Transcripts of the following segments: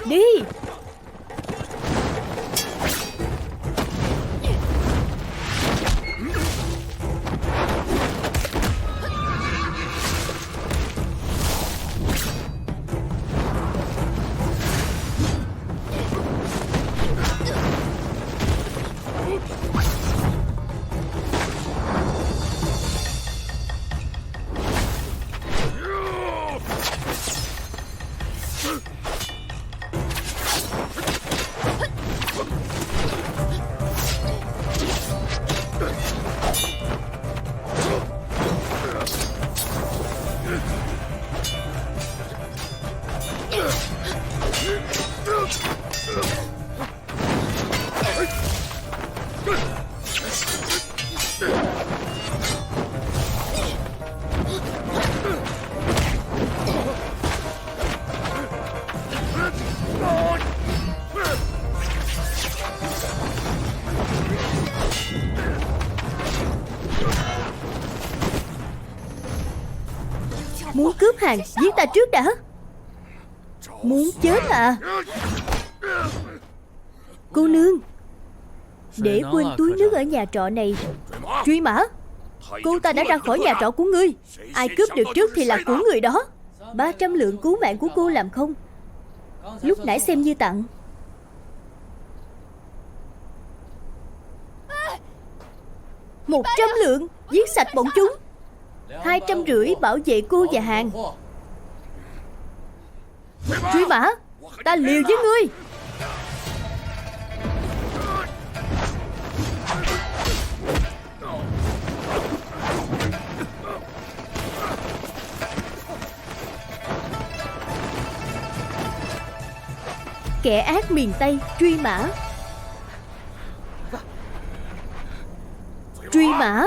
Đi. Muốn cướp hàng, giết ta trước đã. Muốn chết à? Cô nương, để quên túi nước ở nhà trọ này. Truy mã. Cô ta đã ra khỏi nhà trọ của ngươi. Ai cướp được trước thì là của người đó. 300 lượng cứu mạng của cô làm không? Lúc nãy xem như tặng. 100 lượng, giết sạch bọn chúng. 250 bảo vệ cô và hàng. Truy mã, ta liều với ngươi. Kẻ ác miền Tây, Truy mã. Truy mã,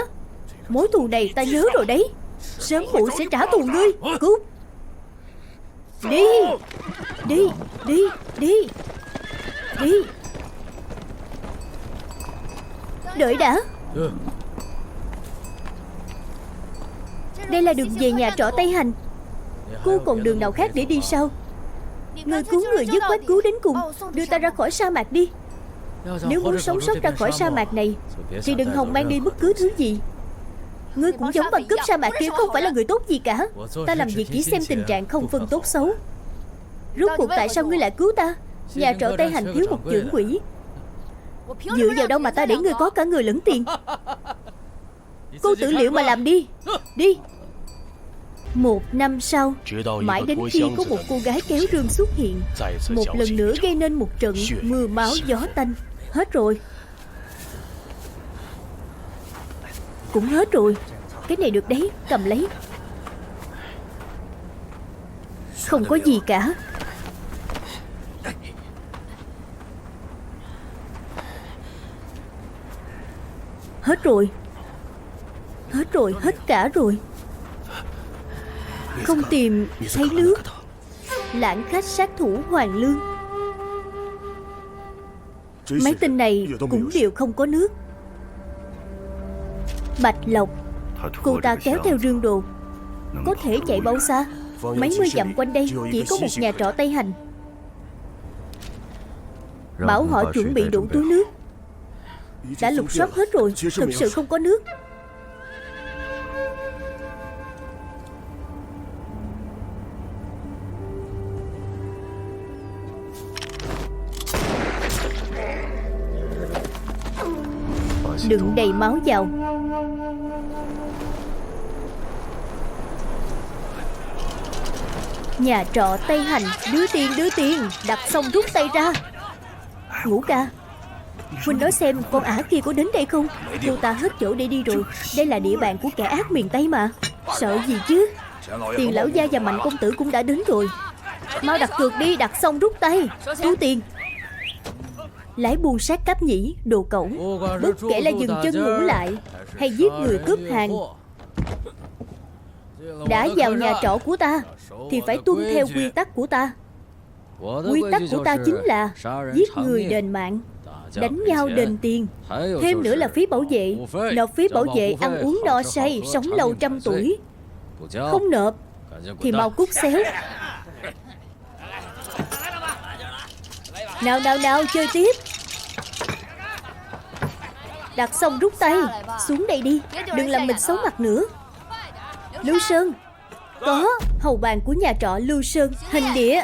mối thù này ta nhớ rồi đấy. Sớm muộn sẽ trả thù ngươi. Cút. Đi. Đi. Đi. Đi. Đi. Đợi đã. Đây là đường về nhà trọ Tây Hành. Cô còn đường nào khác để đi sao? Người cứu người dứt khoát cứu đến cùng. Đưa ta ra khỏi sa mạc đi. Nếu muốn sống sót ra khỏi sa mạc này thì đừng hòng mang đi bất cứ thứ gì. Ngươi cũng giống bằng cướp sa mạc kia, không phải là người tốt gì cả. Ta làm việc chỉ xem tình trạng, không phân tốt xấu. Rốt cuộc tại sao ngươi lại cứu ta? Nhà trọ Tây Hành thiếu một trưởng quỹ. Dựa vào đâu mà ta để ngươi có cả người lẫn tiền? Cô tự liệu mà làm đi. Đi. 1 năm sau, mãi đến khi có một cô gái kéo rương xuất hiện, một lần nữa gây nên một trận mưa máu gió tanh. Hết rồi. Cũng hết rồi. Cái này được đấy, cầm lấy. Không có gì cả. Hết rồi. Hết rồi, hết cả rồi. Không tìm thấy nước. Lãng khách sát thủ Hoàng Lương. Mấy tên này cũng đều không có nước. Bạch Lộc, cô ta kéo theo rương đồ, có thể chạy bao xa? Mấy mươi dặm quanh đây chỉ có một nhà trọ Tây Hành. Bảo họ chuẩn bị đủ túi nước. Đã lục soát hết rồi, thực sự không có nước. Đựng đầy máu vào. Nhà trọ Tây Hành. Đưa tiền. Đặt xong rút tay ra. Ngũ ca, huynh nói xem con ả kia có đến đây không? Cô ta hết chỗ để đi rồi. Đây là địa bàn của kẻ ác miền Tây mà. Sợ gì chứ? Tiền lão gia và Mạnh công tử cũng đã đến rồi. Mau đặt cược đi. Đặt xong rút tay. Thu tiền. Lái buôn sát cáp nhĩ, đồ cẩu. Bất kể là dừng chân ngủ lại hay giết người cướp hàng, đã vào nhà trọ của ta thì phải tuân theo quy tắc của ta. Quy tắc của ta chính là giết người đền mạng, đánh nhau đền tiền. Thêm nữa là phí bảo vệ. Nộp phí bảo vệ, ăn uống no say, sống lâu 100 tuổi. Không nộp thì mau cút xéo. Nào nào nào, chơi tiếp. Đặt xong rút tay. Xuống đây đi, đừng làm mình xấu mặt nữa. Lưu Sơn. Có hầu bàn của nhà trọ Lưu Sơn, hình địa.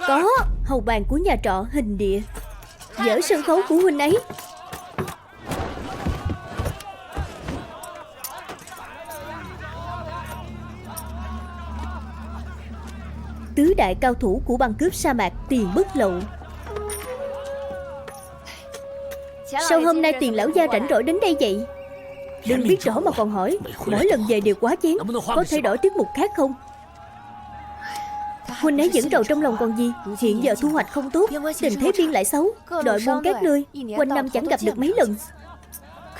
Có hầu bàn của nhà trọ, hình địa. Dỡ sân khấu của huynh ấy. Tứ đại cao thủ của băng cướp sa mạc Tiền Bất Lậu. Sao hôm nay Tiền lão gia rảnh rỗi đến đây vậy? Đừng biết rõ mà còn hỏi. Mỗi lần về đều quá chén. Có thể đổi tiết mục khác không? Huynh ấy vẫn rầu trong lòng còn gì. Hiện giờ thu hoạch không tốt, tình thế biên lại xấu, đội buôn các nơi, quanh năm chẳng gặp được mấy lần.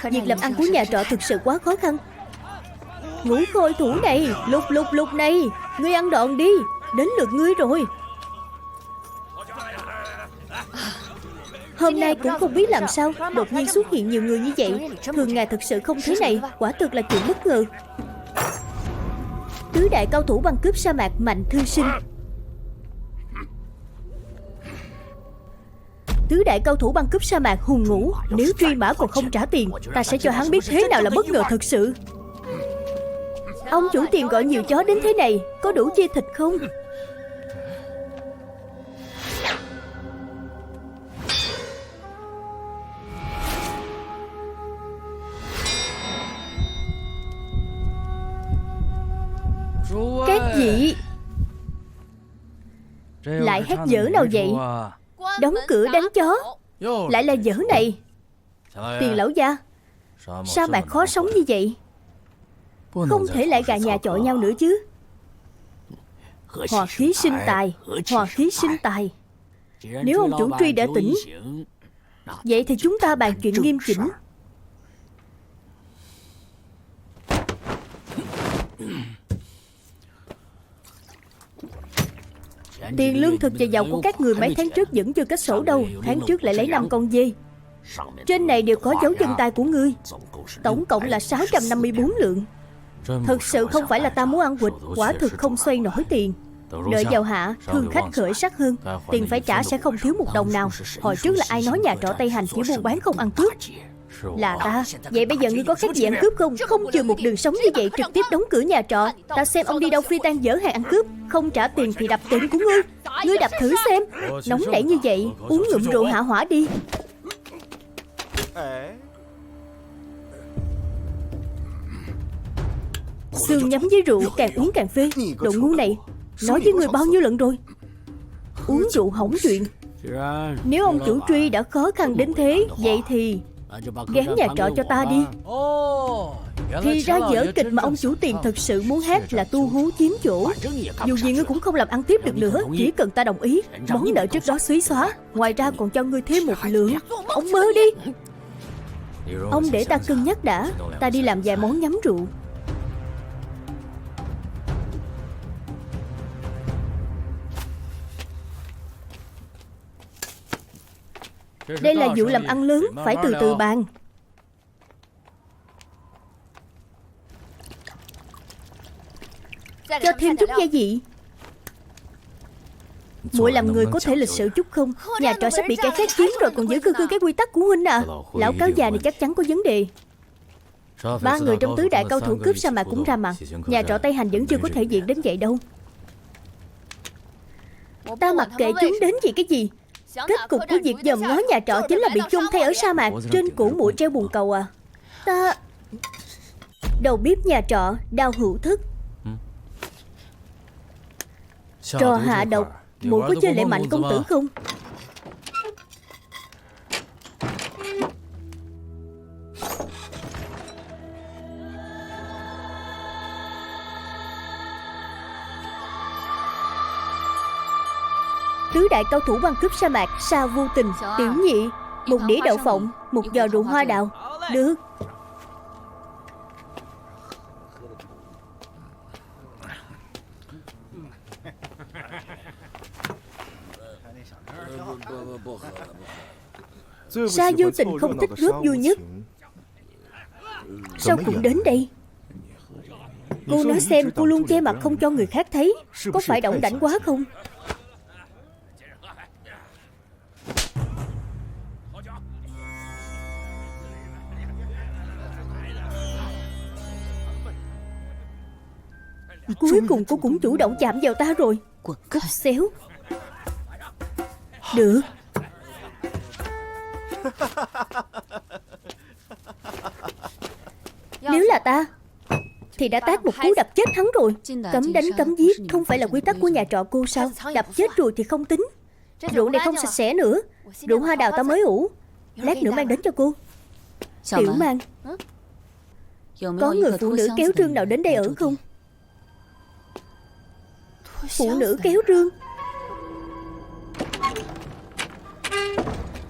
Việc làm ăn của nhà trọ thực sự quá khó khăn. Ngũ khôi thủ này, lục này, ngươi ăn đòn đi. Đến lượt ngươi rồi. Hôm nay cũng không biết làm sao đột nhiên xuất hiện nhiều người như vậy. Thường ngày thật sự không thế này. Quả thực là chuyện bất ngờ. Tứ đại cao thủ băng cướp sa mạc Mạnh Thư Sinh. Tứ đại cao thủ băng cướp sa mạc Hùng Ngũ. Nếu truy mã còn không trả tiền, ta sẽ cho hắn biết thế nào là bất ngờ thật sự. Ông chủ Tiền gọi nhiều chó đến thế này, có đủ chia thịt không? Các vị, lại hát dở nào vậy? Đóng cửa đánh chó. Lại là dở này. Tiền lão gia, sa mạc khó sống như vậy, không thể lại gà nhà chọi nhau nữa chứ. Hòa khí sinh tài, hòa khí sinh tài. Nếu ông chủ Truy đã tỉnh, vậy thì chúng ta bàn chuyện nghiêm chỉnh. Tiền lương thực và giàu của các người mấy tháng trước vẫn chưa kết sổ đâu. Tháng trước lại lấy 5 con dê. Trên này đều có dấu chân tay của ngươi. Tổng cộng là 654 lượng. Thực sự không phải là ta muốn ăn quỵt, quả thực không xoay nổi tiền. Đợi vào hạ, thương khách khởi sắc hơn. Tiền phải trả sẽ không thiếu một đồng nào. Hồi trước là ai nói nhà trọ Tây Hành chỉ buôn bán không ăn cướp? Là ta. Vậy bây giờ ngươi có khác gì ăn cướp không? Không chừa một đường sống như vậy, trực tiếp đóng cửa nhà trọ. Ta xem ông đi đâu phi tan dở hàng ăn cướp. Không trả tiền thì đập tiệm của ngươi. Ngươi đập thử xem. Nóng nảy như vậy, uống ngụm rượu hạ hỏa đi. Xương nhắm với rượu, càng uống càng phê. Đồ ngu này, nói với người bao nhiêu lần rồi. Uống rượu hỏng chuyện. Nếu ông chủ Truy đã khó khăn đến thế, vậy thì gán nhà trọ cho ta đi. Thì ra dở kịch mà ông chủ Tiền thật sự muốn hát là tu hú chiếm chỗ. Dù gì ngươi cũng không làm ăn tiếp được nữa. Chỉ cần ta đồng ý, món nợ trước đó xóa xóa. Ngoài ra còn cho ngươi thêm 1 lượng. Ông mơ đi. Ông để ta cân nhắc đã. Ta đi làm vài món nhắm rượu. Đây là vụ làm ăn lớn, phải từ từ bàn. Cho thêm chút gia vị. Muội làm người có thể lịch sự chút không? Nhà trọ sắp bị kẻ khác chiếm rồi, còn giữ cư cái quy tắc của huynh à? Lão cáo già này chắc chắn có vấn đề. 3 người trong tứ đại cao thủ cướp sa mạc cũng ra mặt. Nhà trọ Tây Hành vẫn chưa có thể diện đến vậy đâu. Ta mặc kệ chúng đến vì cái gì. Kết cục của việc dòm ngó nhà trọ chính là bị chôn thay ở sa mạc. Trên cổ muội treo bùn cầu à? Ta... Đầu bếp nhà trọ Đao Hữu Thức. Trò hạ độc, muội có chơi lại Mạnh công tử không? Tứ đại cao thủ băng cướp sa mạc Sa Vô Tình, Tiểu Nhị, 1 đĩa đậu phộng, 1 giò rượu hoa đào. Được. Sa Vô Tình không thích góp vui nhất. Sao cũng đến đây? Cô nói xem, cô luôn che mặt không cho người khác thấy, có phải đỏng đảnh quá không? Cuối cùng cô cũng chủ động chạm vào ta rồi. Cút xéo. Được. Nếu là ta thì đã tát một cú đập chết hắn rồi. Cấm đánh cấm giết không phải là quy tắc của nhà trọ cô sao? Đập chết rồi thì không tính. Rượu này không sạch sẽ nữa. Rượu hoa đào ta mới ủ, lát nữa mang đến cho cô. Tiểu Mang, có người phụ nữ kéo rương nào đến đây ở không? Phụ nữ kéo rương?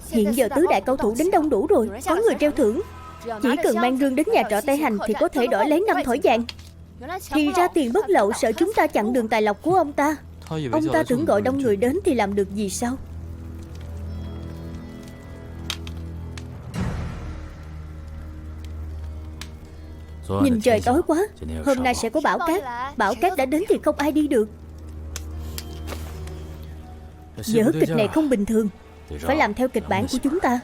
Hiện giờ tứ đại cao thủ đến đông đủ rồi, có người treo thưởng. Chỉ cần mang rương đến nhà trọ Tây Hành thì có thể đổi lấy 5 thỏi vàng. Thì ra tiền bất lậu sợ chúng ta chặn đường tài lộc của ông ta. Ông ta tưởng gọi đông người đến thì làm được gì sao? Nhìn trời tối quá, hôm nay sẽ có bão cát. Bão cát đã đến thì không ai đi được. Vở kịch này không bình thường, phải làm theo kịch bản của chúng ta.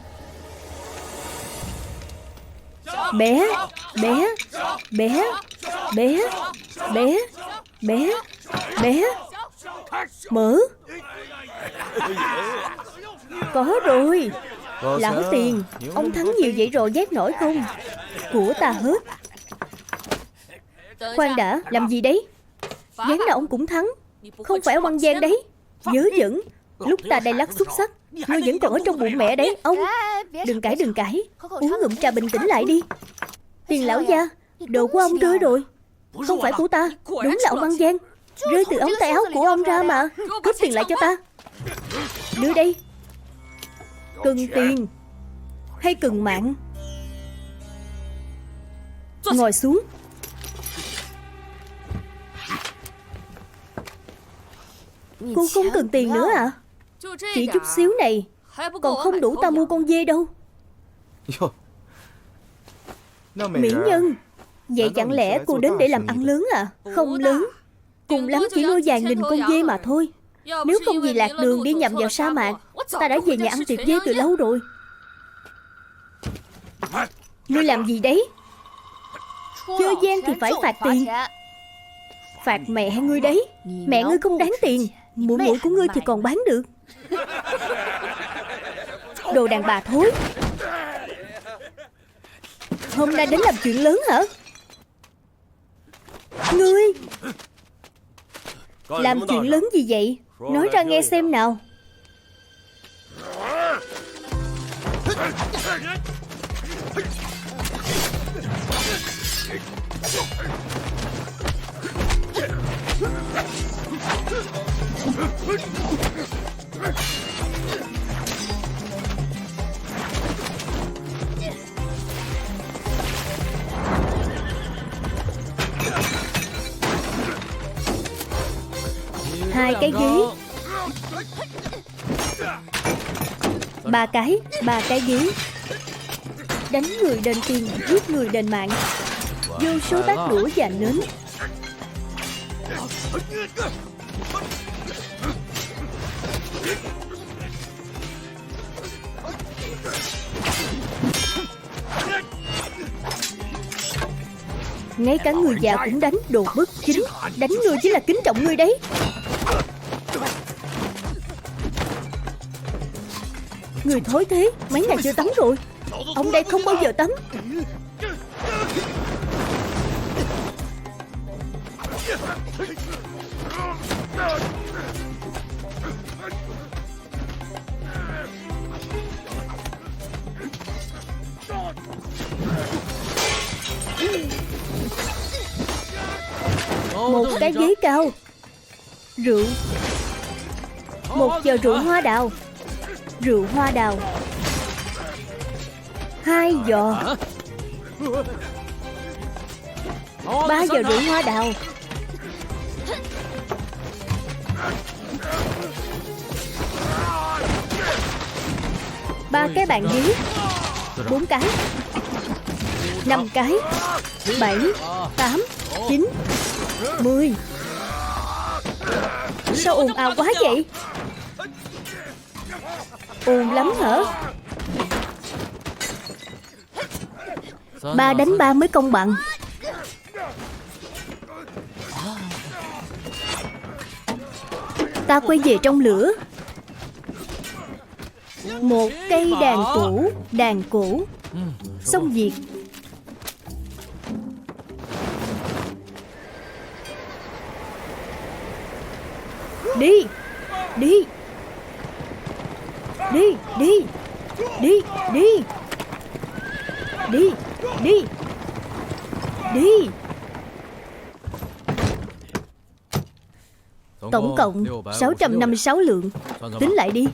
Bé, bé, bé, bé, bé, bé, bé. Mở. Có rồi. Lão Tiền, ông thắng nhiều vậy rồi vét nổi không? Của ta hết. Khoan đã, làm gì đấy? Ván nào ông cũng thắng. Không phải ông ăn gian đấy. Dớ dẫn. Lúc ta đây lắc xúc sắc, ngươi vẫn còn ở trong bụng mẹ đấy ông. Đừng cãi, đừng cãi. Uống ngụm trà bình tĩnh lại đi. Tiền lão gia, đồ của ông rơi rồi. Không phải của ta. Đúng là ông ăn gian. Rơi từ ống tay áo của ông ra mà. Cướp tiền lại cho ta. Đưa đây. Cần tiền hay cần mạng? Ngồi xuống. Cô không cần tiền nữa à? Chỉ chút xíu này còn không đủ ta mua con dê đâu. Mỹ Nhân, vậy chẳng lẽ cô đến để làm ăn lớn à? Không lớn, cùng lắm chỉ nuôi vài nghìn con dê mà thôi. Nếu không vì lạc đường đi nhầm vào sa mạc, ta đã về nhà ăn thịt dê từ lâu rồi. Ngươi làm gì đấy? Chơi gian thì phải phạt tiền. Phạt mẹ ngươi đấy. Mẹ ngươi không đáng tiền. Mũi mũi của ngươi thì còn bán được. Đồ đàn bà thối. Hôm nay đến làm chuyện lớn hả? Ngươi làm chuyện lớn gì vậy? Nói ra nghe xem nào. Hai cái ghế. Ba cái ghế. Đánh người đền tiền, giết người đền mạng. Vô số bát đũa và nến. Ngay cả người già cũng đánh, đồ bất chính. Đánh người chỉ là kính trọng ngươi đấy. Người thối thế, mấy ngày chưa tắm rồi. Ông đây không bao giờ tắm. Một cái ghế cao. Rượu. Một giờ rượu hoa đào. Rượu hoa đào. 2 giò. 3 giờ rượu hoa đào. 3 cái bàn ghế. 4 cái. 5 cái. 7, 8, 9, 10. Sao ồn ào quá vậy? Ồn lắm hả? 3 đánh 3 mới công bằng. Ta quay về trong lửa. Một cây đàn cũ. Xong việc. Đi. Đi. Đi. Đi. Đi. Đi. Đi. Đi. Đi. Tổng cộng 656 lượng. Tính lại đi.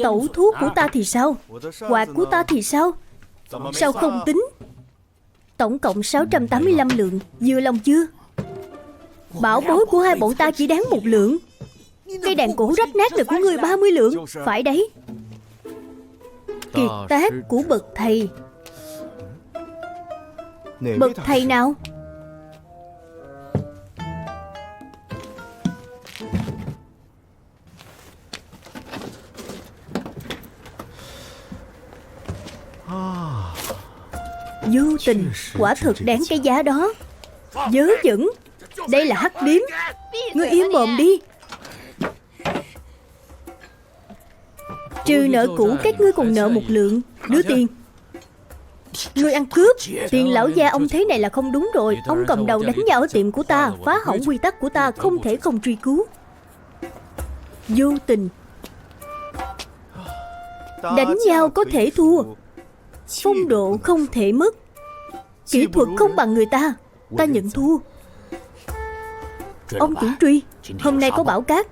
Tẩu thuốc của ta thì sao? Quạt của ta thì sao? Sao không tính? Tổng cộng 685 lượng. Vừa lòng chưa? Bảo bối của hai bọn ta chỉ đáng 1 lượng. Cây đàn cổ rách nát là của ngươi 30 lượng. Phải đấy. Kiệt tác của bậc thầy. Bậc thầy nào? Vô tình quả thực đáng cái giá đó. Dớ dẫn. Đây là hắc điếm. Ngươi im mồm đi. Trừ nợ cũ các ngươi còn nợ 1 lượng. Đưa tiền. Ngươi ăn cướp. Tiền lão gia ông thế này là không đúng rồi. Ông cầm đầu đánh nhau ở tiệm của ta, phá hỏng quy tắc của ta, không thể không truy cứu. Vô tình. Đánh nhau có thể thua, phong độ không thể mất. Kỹ thuật không bằng người ta. Ta nhận thua. Ông chủ Truy, hôm nay có bão cát.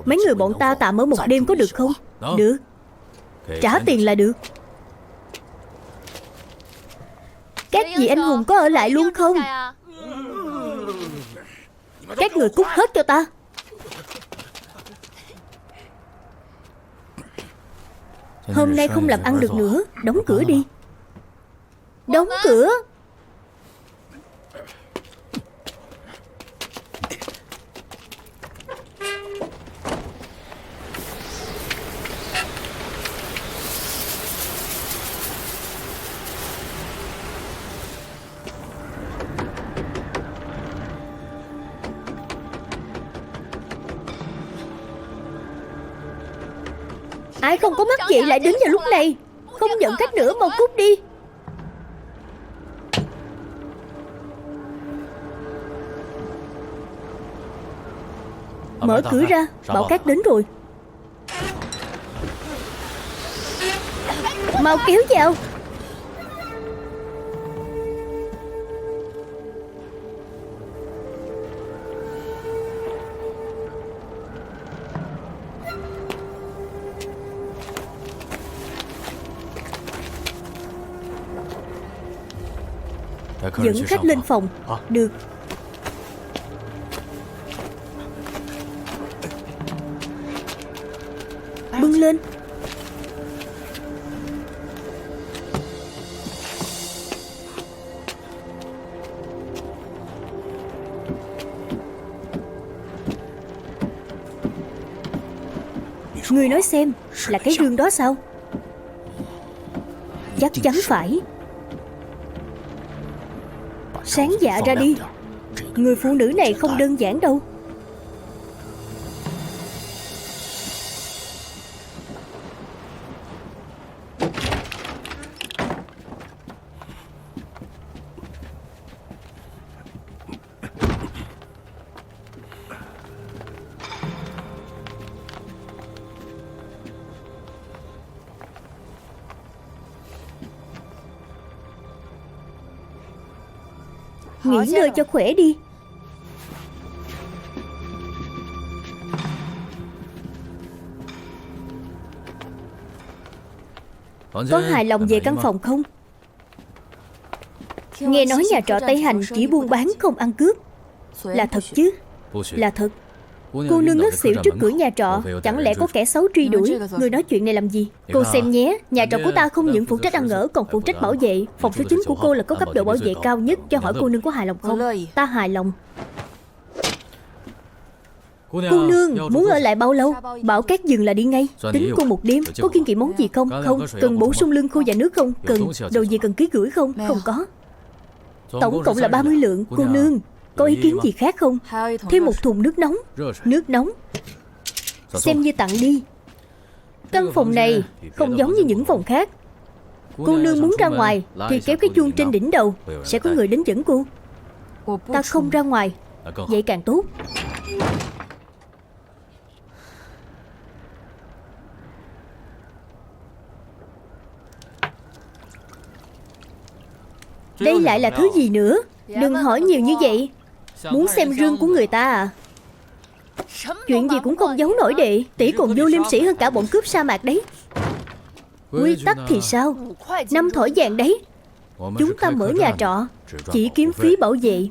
Mấy người bọn ta tạm ở 1 đêm có được không? Được. Trả tiền là được. Các vị anh hùng có ở lại luôn không? Các người cút hết cho ta. Hôm nay không làm ăn được nữa. Đóng cửa đi. Đóng cửa. Ai không có mắt vậy lại đến vào lúc này? Không nhận khách nữa, mau cút đi. Mở cửa ra, bão cát đến rồi. Mau kéo vào. Dẫn khách lên phòng. Được. Bưng lên. Ngươi nói xem, là cái rương đó sao? Chắc chắn phải. Sáng dạ ra đi. Người phụ nữ này không đơn giản đâu. Nghỉ ngơi cho khỏe đi. Có hài lòng về căn phòng không? Nghe nói nhà trọ Tây Hành chỉ buôn bán không ăn cướp. Là thật chứ? Là thật. Cô nương ngất xỉu trước cửa nhà trọ. Chẳng lẽ có kẻ xấu truy đuổi? Người nói chuyện này làm gì? Cô xem nhé. Nhà trọ của ta không những phụ trách ăn ở, còn phụ trách bảo vệ. Phòng số 9 của cô là có cấp độ bảo vệ cao nhất. Cho hỏi cô nương có hài lòng không? Ta hài lòng. Cô nương muốn ở lại bao lâu? Bảo cát dừng là đi ngay. Tính cô 1 đêm. Có kiêng kỵ món gì không? Không. Cần bổ sung lương khô và nước không? Cần. Đồ gì cần ký gửi không? Không có. Tổng cộng là 30 lượng. Cô nương, Có ý kiến gì khác không? Thêm một thùng nước nóng. Nước nóng xem như tặng đi. Căn phòng này không giống như những phòng khác. Cô nương muốn ra ngoài thì kéo cái chuông trên đỉnh đầu, sẽ có người đến dẫn cô. Ta không ra ngoài, vậy càng tốt. Đây lại là thứ gì nữa? Đừng hỏi nhiều như vậy. Muốn xem rương của người ta à? Chuyện gì cũng không giấu nổi đệ. Tỷ còn vô liêm sỉ hơn cả bọn cướp sa mạc đấy. Quy tắc thì sao? 5 thỏi vàng đấy. Chúng ta mở nhà trọ chỉ kiếm phí bảo vệ.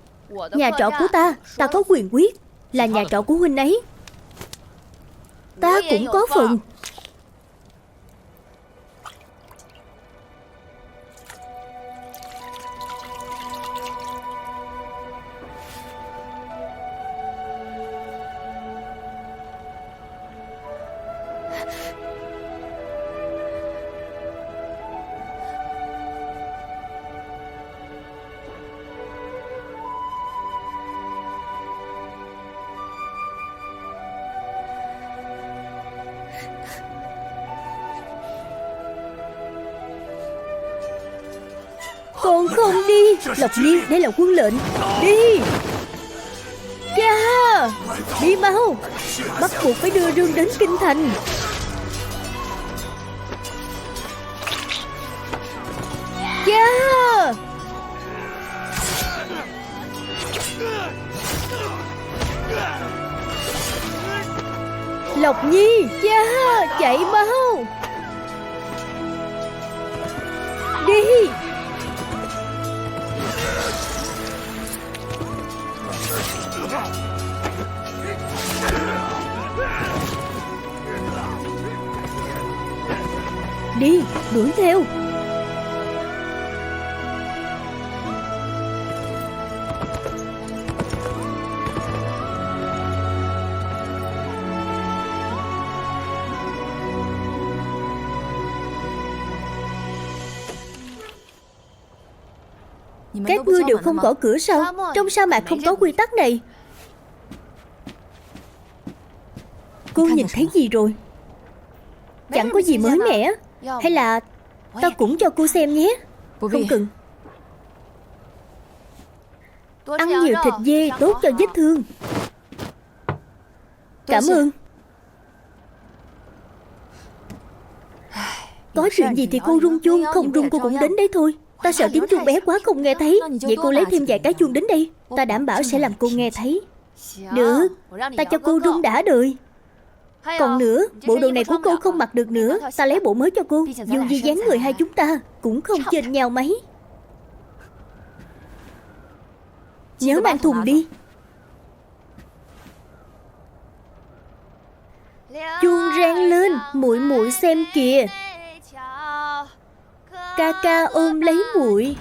Nhà trọ của ta có quyền quyết. Là nhà trọ của huynh ấy. Ta cũng có phần. Con không đi. Lộc Nhi, đây là quân lệnh. Đi. Cha, đi mau. Bắt buộc phải đưa rương đến kinh thành. Cha. Lộc Nhi, cha, chạy mau. Đi. Đi, đuổi theo. Các ngươi đều không gõ cửa sao? Trong sa mạc không có quy tắc này. Cô nhìn thấy gì rồi? Chẳng có gì mới mẻ. Hay là ta cũng cho cô xem nhé. Không cần. Ăn nhiều thịt dê tốt cho vết thương. Cảm ơn. Có chuyện gì thì cô rung chuông. Không rung cô cũng đến đấy thôi. Ta sợ tiếng chuông bé quá không nghe thấy. Vậy cô lấy thêm vài cái chuông đến đây. Ta đảm bảo sẽ làm cô nghe thấy. Được, ta cho cô rung đã đời. Còn nữa, bộ đồ này của cô không mặc được nữa. Ta lấy bộ mới cho cô. Dù gì dáng người hai chúng ta cũng không chênh nhau mấy. Nhớ mang thùng đi. Chuông reng lên, muội muội xem kìa. Ca ca ôm lấy muội.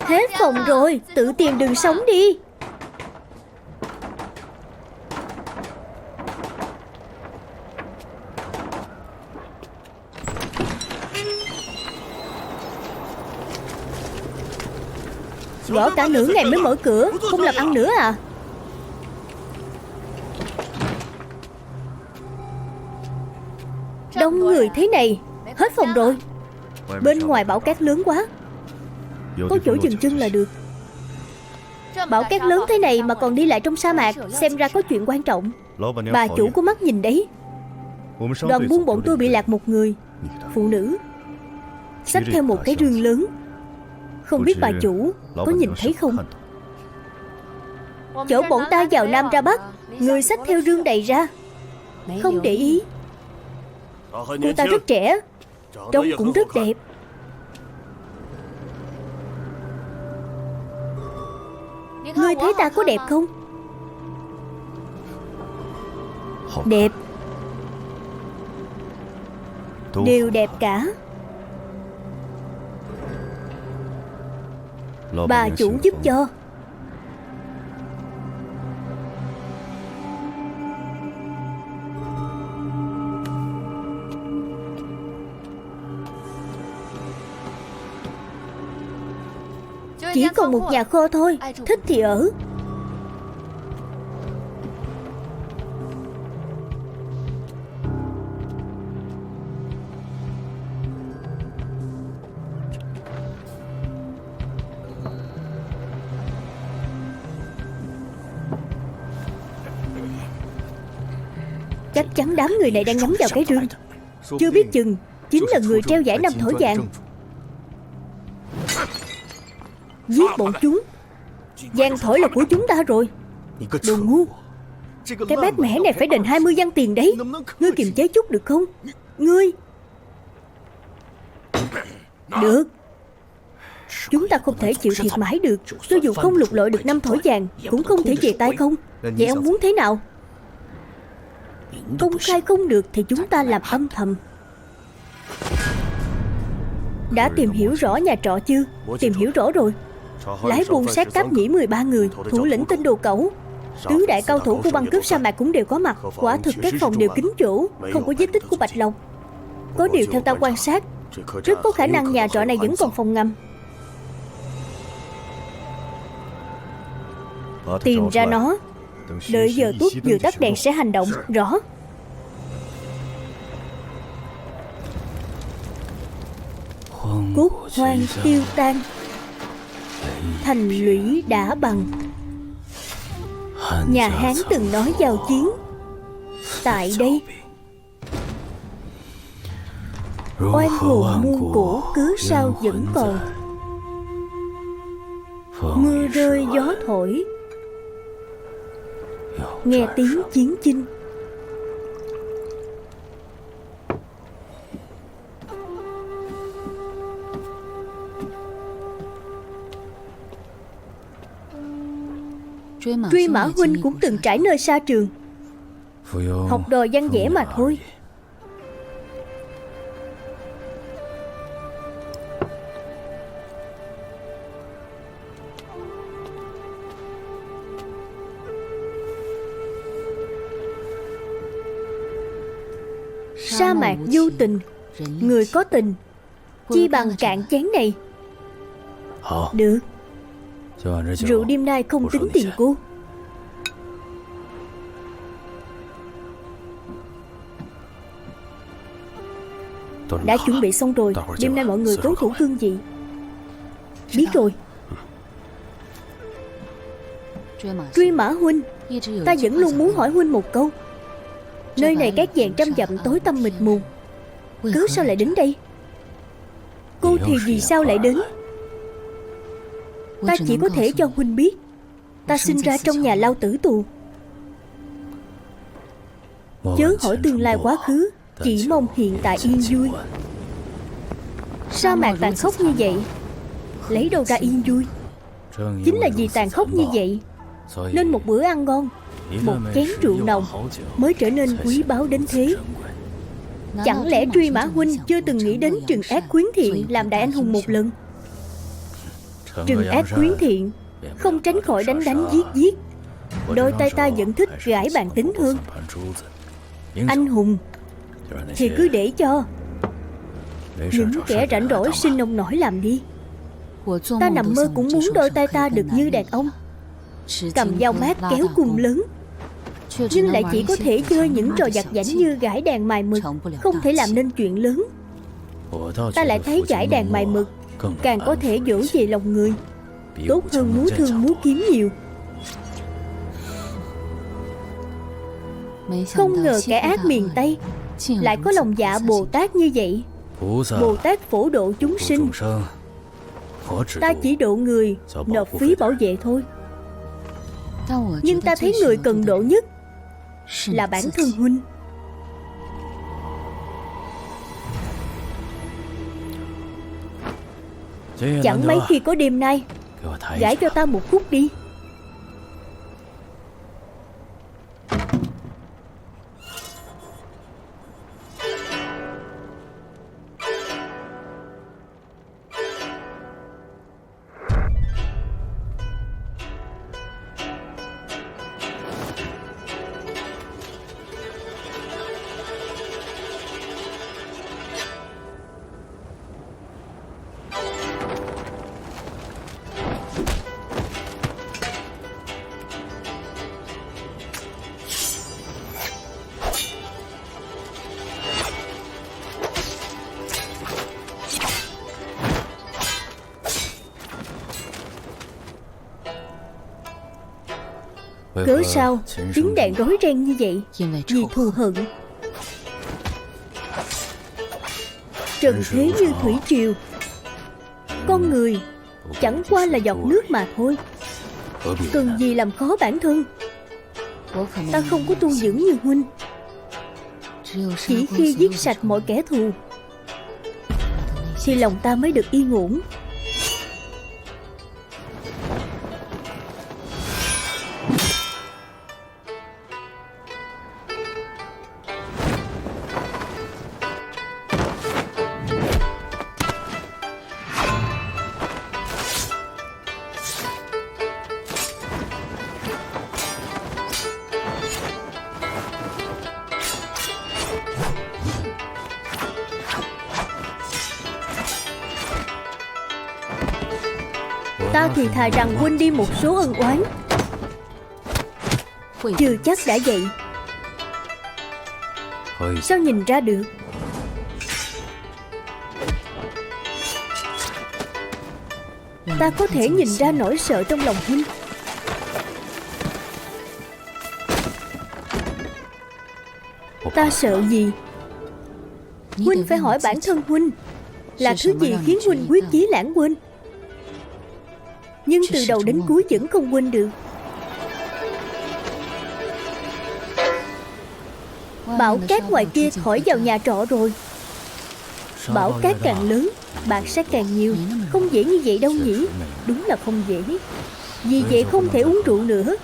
Hết phòng rồi, tự tìm đường sống đi. Gõ cả nửa ngày mới mở cửa. Không làm ăn nữa à? Đông người thế này. Hết phòng rồi. Bên ngoài bão cát lớn quá. Có chỗ dừng chân là được. Bão cát lớn thế này mà còn đi lại trong sa mạc. Xem ra có chuyện quan trọng. Bà chủ có mắt nhìn đấy. Đoàn buôn bọn tôi bị lạc một người. Phụ nữ xách theo một cái rương lớn. Không biết bà chủ có nhìn thấy không? Chở bọn ta vào Nam ra Bắc. Người xách theo rương đầy ra. Không để ý. Cô ta rất trẻ. Trông cũng rất đẹp. Ngươi thấy ta có đẹp không? Đẹp. Đều đẹp cả. Bà chủ giúp cho. Chỉ còn một nhà kho thôi, thích thì ở. Chắc chắn đám người này đang nhắm vào cái rương. Chưa biết chừng chính là người treo giải năm thỏi vàng. Giết bọn chúng. Vàng thỏi là của chúng ta rồi. Đồ ngu. Cái bát mẻ này phải đền 20 văn tiền đấy. Ngươi kiềm chế chút được không? Ngươi. Được. Chúng ta không thể chịu thiệt mãi được. Cho dù không lục lọi được 5 thỏi vàng cũng không thể về tay không. Vậy ông muốn thế nào? Công khai không được thì chúng ta làm âm thầm. Đã tìm hiểu rõ nhà trọ chưa? Tìm hiểu rõ rồi. Lái buôn sát cáp nhĩ 13 người, thủ lĩnh tên đồ cẩu, tứ đại cao thủ của băng cướp sa mạc cũng đều có mặt. Quả thực các phòng đều kín chỗ, không có vết tích của Bạch Long. Có điều theo ta quan sát, rất có khả năng nhà trọ này vẫn còn phòng ngầm. Tìm ra nó. Đợi giờ tuất vừa tắt đèn sẽ hành động. Rõ. Cốt hoang tiêu tan, thành lũy đã bằng. Nhà Hán từng nói giao chiến. Tại đây oan hồn muôn cổ cứ sao vẫn còn. Mưa rơi gió thổi, nghe tiếng chiến chinh. Truy Mã huynh cũng từng trải nơi xa trường, học đòi văn vẽ mà thôi. Sa mạc vô tình, người có tình, chi bằng cạn chén này. Được. Rượu đêm nay không tính tiền cô. Đã chuẩn bị xong rồi. Đêm nay mọi người cố thủ cương vị. Biết rồi. Truy Mã huynh, ta vẫn luôn muốn hỏi huynh một câu. Nơi này cát vàng trăm dặm, tối tăm mịt mù, cớ sao lại đến đây? Cô thì vì sao lại đến? Ta chỉ có thể cho huynh biết, ta sinh ra trong nhà lao tử tù. Chớ hỏi tương lai quá khứ, chỉ mong hiện tại yên vui. Sa mạc tàn khốc như vậy, lấy đâu ra yên vui? Chính là vì tàn khốc như vậy nên một bữa ăn ngon, một chén rượu nồng mới trở nên quý báu đến thế. Chẳng lẽ Truy Mã huynh chưa từng nghĩ đến trừng ác khuyến thiện, làm đại anh hùng một lần? Trừng ác khuyến thiện không tránh khỏi đánh đánh giết giết. Đôi tay ta vẫn thích gãi bàn tính hơn. Anh hùng thì cứ để cho những kẻ rảnh rỗi sinh nông nổi làm đi. Ta nằm mơ cũng muốn đôi tay ta được như đàn ông, cầm dao mát kéo cung lớn, nhưng lại chỉ có thể chơi những trò giặt giảnh như gãi đàn mài mực, không thể làm nên chuyện lớn. Ta lại thấy gãi đàn mài mực càng có thể dỗ về lòng người, tốt hơn múa thương múa kiếm nhiều. Không ngờ kẻ ác miền Tây lại có lòng dạ Bồ Tát như vậy. Bồ Tát phổ độ chúng sinh, ta chỉ độ người, nộp phí bảo vệ thôi. Nhưng ta thấy người cần độ nhất là bản thân huynh. Chẳng mấy khi có đêm nay, gãi cho ta một khúc đi. Cớ sao tiếng đàn rối ren như vậy? Vì thù hận. Trần thế như thủy triều, con người chẳng qua là giọt nước mà thôi. Cần gì làm khó bản thân? Ta không có tu dưỡng như huynh. Chỉ khi giết sạch mọi kẻ thù thì lòng ta mới được yên ổn. Ta thì thà rằng quên đi một số ân oán. Chưa chắc đã vậy. Sao nhìn ra được? Ta có thể nhìn ra nỗi sợ trong lòng huynh. Ta sợ gì? Huynh phải hỏi bản thân huynh, là thứ gì khiến huynh quyết chí lãng quên? Nhưng từ đầu đến cuối vẫn không quên được. Bão cát ngoài kia thổi vào nhà trọ rồi. Bão cát càng lớn, bạc sẽ càng nhiều. Không dễ như vậy đâu nhỉ? Đúng là không dễ. Vì vậy không thể uống rượu nữa.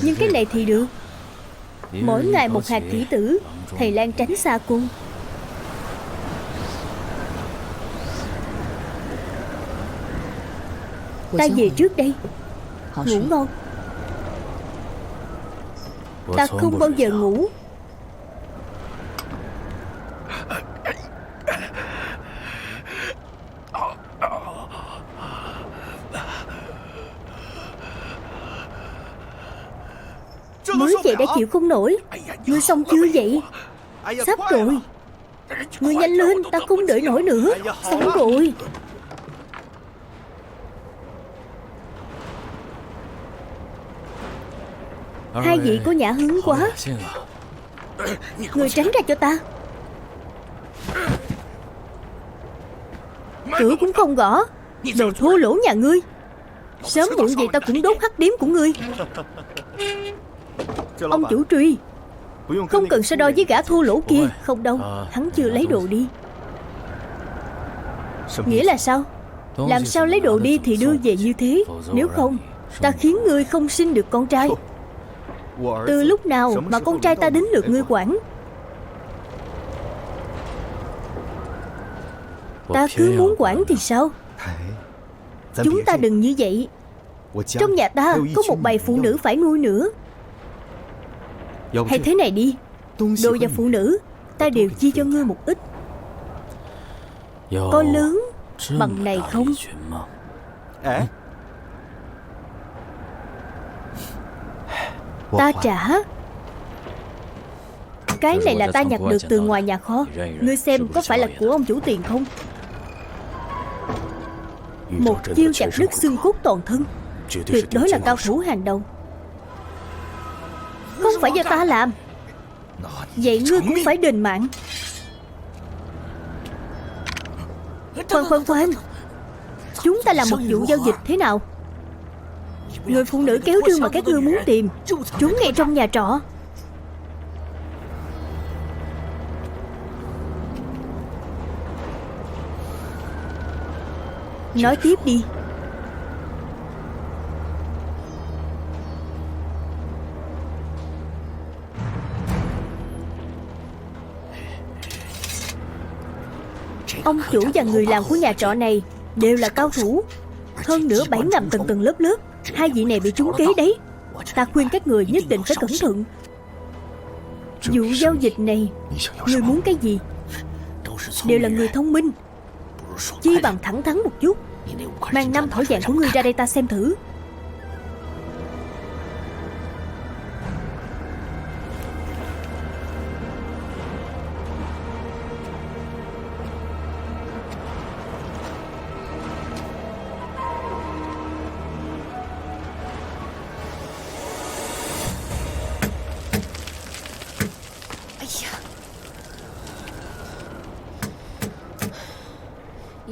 Nhưng cái này thì được. Mỗi ngày một hạt kỷ tử, thầy Lang tránh xa cung. Ta về trước đây. Ngủ ngon. Ta không bao giờ ngủ. Mới vậy đã chịu không nổi. Ngươi xong chưa vậy? Sắp rồi. Ngươi nhanh lên, ta không đợi nổi nữa. Xong rồi. Hai vị có nhã hứng quá. Người tránh ra cho ta. Cửa cũng không gõ. Đồ thô lỗ nhà ngươi. Sớm muộn gì ta cũng đốt hắc điếm của ngươi. Ông chủ Truy, không cần so đo với gã thô lỗ kia. Không đâu, hắn chưa lấy đồ đi. Nghĩa là sao? Làm sao lấy đồ đi thì đưa về như thế. Nếu không, ta khiến ngươi không sinh được con trai. Từ lúc nào mà con trai ta đến lượt ngươi quản? Ta cứ muốn quản thì sao? Chúng ta đừng như vậy. Trong nhà ta có một bầy phụ nữ phải nuôi nữa. Hay thế này đi, đồ và phụ nữ ta đều chia cho ngươi một ít. Có lớn bằng này không? Ta trả. Cái này là ta nhặt được từ ngoài nhà kho. Ngươi xem có phải là của ông chủ tiền không? Một chiêu chặt đứt xương cốt toàn thân, tuyệt đối là cao thủ hàng đầu. Không phải do ta làm. Vậy ngươi cũng phải đền mạng. Khoan, chúng ta làm một vụ giao dịch thế nào? Người phụ nữ kéo đưa mà các ngươi muốn tìm trốn ngay trong nhà trọ. Nói tiếp đi. Ông chủ và người làm của nhà trọ này đều là cao thủ. Hơn nữa bẫy ngầm tầng tầng lớp lớp. Hai vị này bị trúng kế đấy. Ta khuyên các người nhất định phải cẩn thận. Vụ giao dịch này, người muốn cái gì? Đều là người thông minh. Chi bằng thẳng thắn một chút. Mang 5 thỏi vàng của ngươi ra đây ta xem thử.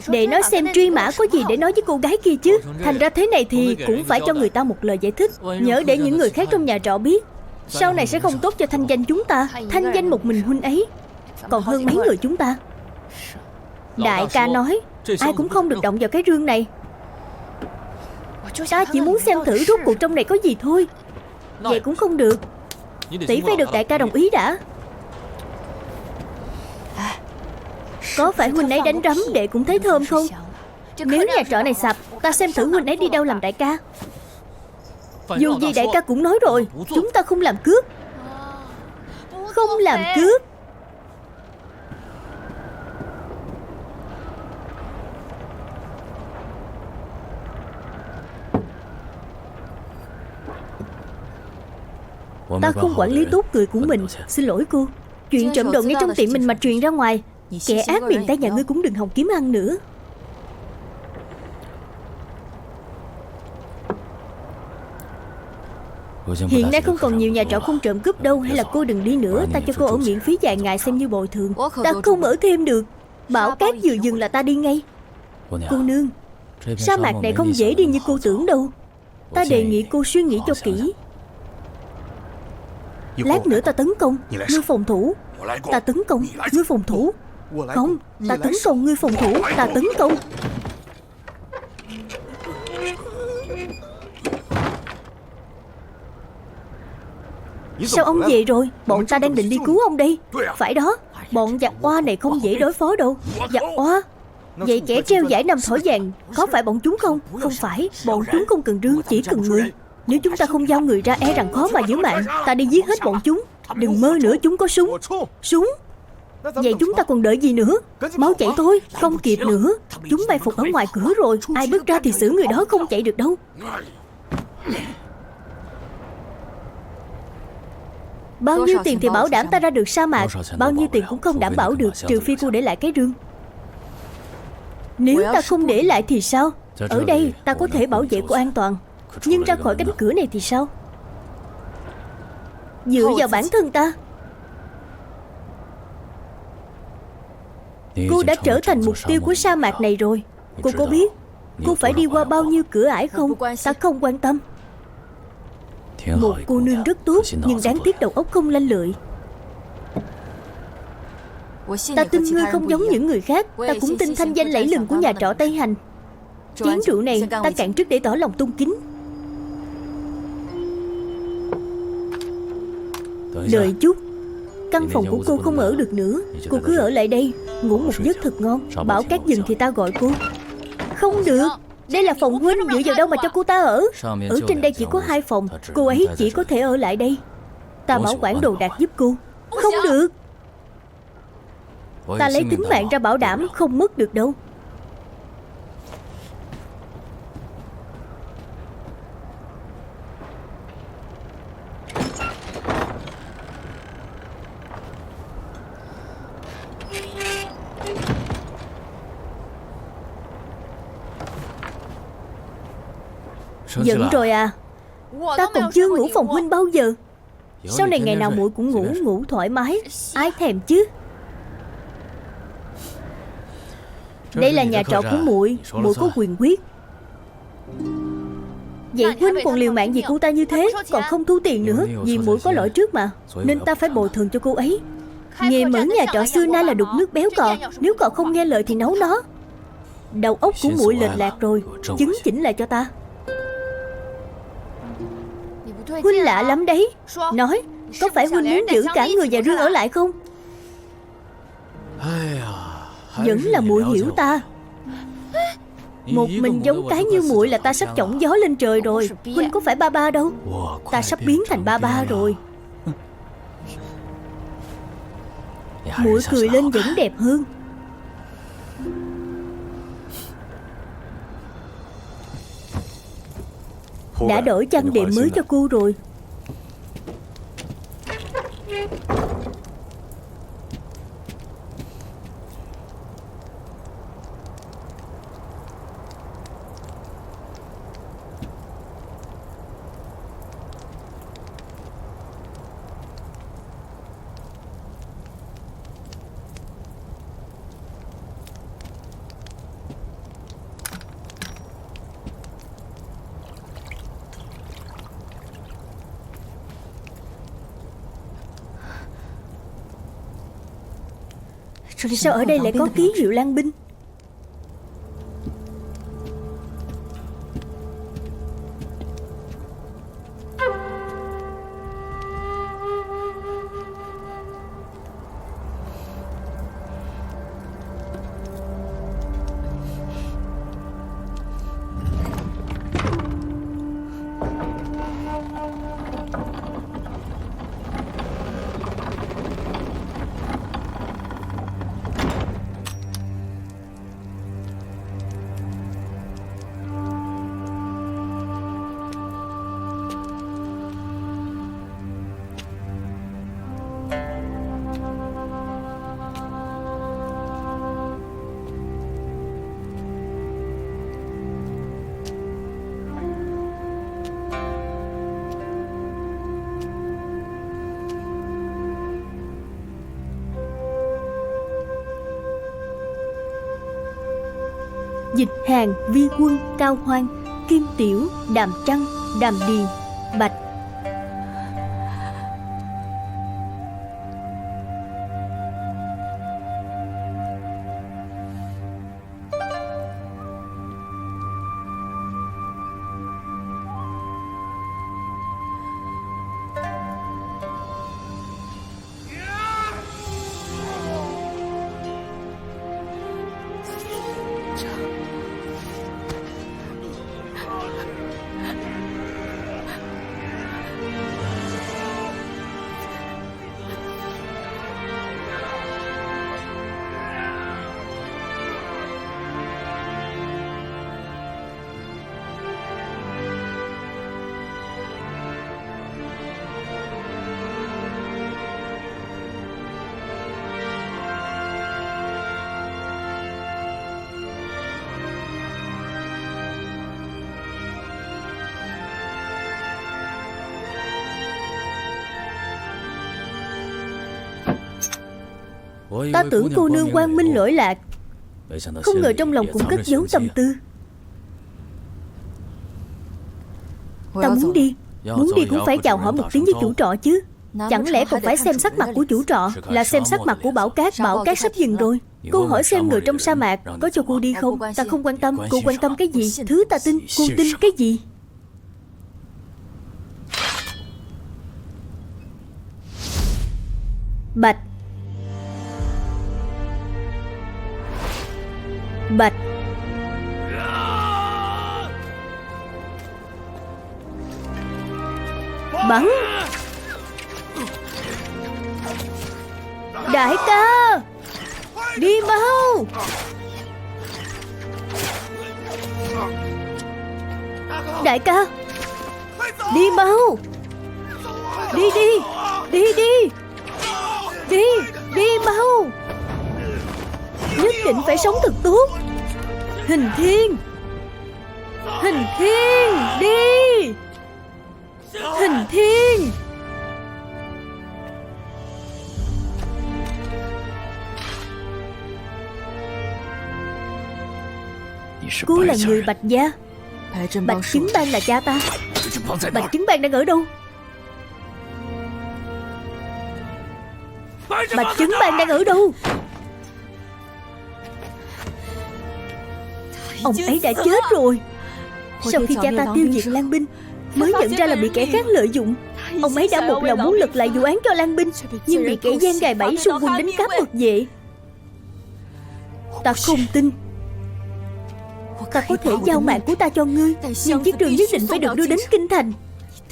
Để nói xem truy mã có gì để nói với cô gái kia chứ. Thành ra thế này thì cũng phải cho người ta một lời giải thích. Nhớ để những người khác trong nhà trọ biết. Sau này sẽ không tốt cho thanh danh chúng ta. Thanh danh một mình huynh ấy còn hơn mấy người chúng ta. Đại ca nói ai cũng không được động vào cái rương này. Ta chỉ muốn xem thử rốt cuộc trong này có gì thôi. Vậy cũng không được. Tỷ phải được đại ca đồng ý đã. Có phải huynh ấy đánh rắm đệ cũng thấy thơm không? Nếu nhà trọ này sập, ta xem thử huynh ấy đi đâu làm đại ca. Dù gì đại ca cũng nói rồi, chúng ta không làm cướp. Không làm cướp. Ta không quản lý tốt người của mình. Xin lỗi cô. Chuyện trộm đồ ngay trong tiệm mình mà truyền ra ngoài, kẻ ác miệng tay nhà ngươi cũng đừng hòng kiếm ăn nữa. Hiện nay không còn nhiều nhà trọ không trộm cướp đâu. Hay là cô đừng đi nữa. Ta cho cô ở miễn phí vài ngày xem như bồi thường. Ta không ở thêm được. Bão cát vừa dừng là ta đi ngay. Cô nương, sa mạc này không dễ đi như cô tưởng đâu. Ta đề nghị cô suy nghĩ cho kỹ. Lát nữa ta tấn công, ngươi phòng thủ. Ta tấn công, ngươi phòng thủ. Không, ta tấn công, ngươi phòng thủ. Ta tấn công. Sao ông về rồi? Bọn ta đang định đi cứu ông đây. Phải đó, bọn giặc oa này không dễ đối phó đâu. Giặc oa? Vậy kẻ treo giải nằm thỏi vàng có phải bọn chúng không? Không phải, bọn chúng không cần rương, chỉ cần người. Nếu chúng ta không giao người ra e rằng khó mà giữ mạng. Ta đi giết hết bọn chúng. Đừng mơ nữa chúng có súng. Súng? Vậy chúng ta còn đợi gì nữa? Mau chạy thôi, không kịp nữa. Chúng mai phục ở ngoài cửa rồi. Ai bước ra thì xử người đó, không chạy được đâu. Bao nhiêu tiền thì bảo đảm ta ra được sa mạc? Bao nhiêu tiền cũng không đảm bảo được, trừ phi cô để lại cái rương. Nếu ta không để lại thì sao? Ở đây ta có thể bảo vệ cô an toàn, nhưng ra khỏi cánh cửa này thì sao? Dựa vào bản thân ta. Cô đã trở thành mục tiêu của sa mạc này rồi. Cô có biết cô phải đi qua bao nhiêu cửa ải không? Ta không quan tâm. Một cô nương rất tốt, nhưng đáng tiếc đầu óc không lanh lợi. Ta tin ngươi không giống những người khác. Ta cũng tin thanh danh lẫy lừng của nhà trọ Tây Hành. Chén rượu này ta cạn trước để tỏ lòng tôn kính. Đợi chút. Căn phòng của cô không ở được nữa. Cô cứ ở lại đây, ngủ một giấc thật ngon. Bão cát dừng thì ta gọi cô. Không được. Đây là phòng huynh, dựa vào đâu mà cho cô ta ở? Ở trên đây chỉ có 2 phòng. Cô ấy chỉ có thể ở lại đây. Ta bảo quản đồ đạc giúp cô. Không được. Ta lấy tính mạng ra bảo đảm không mất được đâu. Giận rồi à? Ta còn chưa ngủ phòng huynh bao giờ. Sau này ngày nào muội cũng ngủ thoải mái. Ai thèm chứ. Đây là nhà trọ của muội, muội có quyền quyết. Vậy huynh còn liều mạng vì cô ta như thế, còn không thu tiền nữa. Vì muội có lỗi trước mà, nên ta phải bồi thường cho cô ấy. Nghề mở nhà trọ xưa nay là đục nước béo cò. Nếu cò không nghe lời thì nấu nó. Đầu óc của muội lệch lạc rồi. Chứng chỉnh lại cho ta. Huynh lạ lắm đấy. Nói, có phải huynh muốn giữ cả người và rương ở lại không? Vẫn là muội hiểu ta. Một mình giống cái như muội là ta sắp chổng gió lên trời rồi. Huynh có phải ba ba đâu. Ta sắp biến thành ba ba rồi. Muội cười lên vẫn đẹp hơn. Đã đổi chăn đệm mới cho cô rồi. Sao ở đây lại có ký hiệu Lang binh? Dịch Hàng, Vi Quân, Cao Hoan, Kim Tiểu, Đàm Trăng, Đàm Điền, Bạch. Ta tưởng cô nương quang minh lỗi lạc, không ngờ trong lòng cũng cất giấu tâm tư. Ta muốn đi cũng phải chào hỏi một tiếng với chủ trọ chứ. Chẳng lẽ còn phải xem sắc mặt của chủ trọ? Là xem sắc mặt của Bảo Cát. Bảo Cát sắp dừng rồi. Cô hỏi xem người trong sa mạc có cho cô đi không? Ta không quan tâm. Cô quan tâm cái gì? Thứ ta tin. Cô tin cái gì? Bạch. Bạch. Bắn. Đại ca, đi mau. Đại ca, đi mau. Đi đi. Đi đi. Đi. Đi mau. Nhất định phải sống thật tốt. Hình Thiên. Hình Thiên, đi. Hình Thiên. Cô là người Bạch gia. Bạch Chứng Bang là cha ta. Bạch Chứng Bang đang ở đâu? Bạch Chứng Bang đang ở đâu? Ông ấy đã chết rồi. Sau khi cha ta tiêu diệt Lang binh, mới nhận ra là bị kẻ khác lợi dụng. Ông ấy đã một lòng muốn lật lại vụ án cho Lang binh, nhưng bị kẻ gian gài bẫy xung quân đánh cắp mật vệ. Ta không tin. Ta có thể giao mạng của ta cho ngươi, nhưng chiếc rương nhất định phải được đưa đến kinh thành.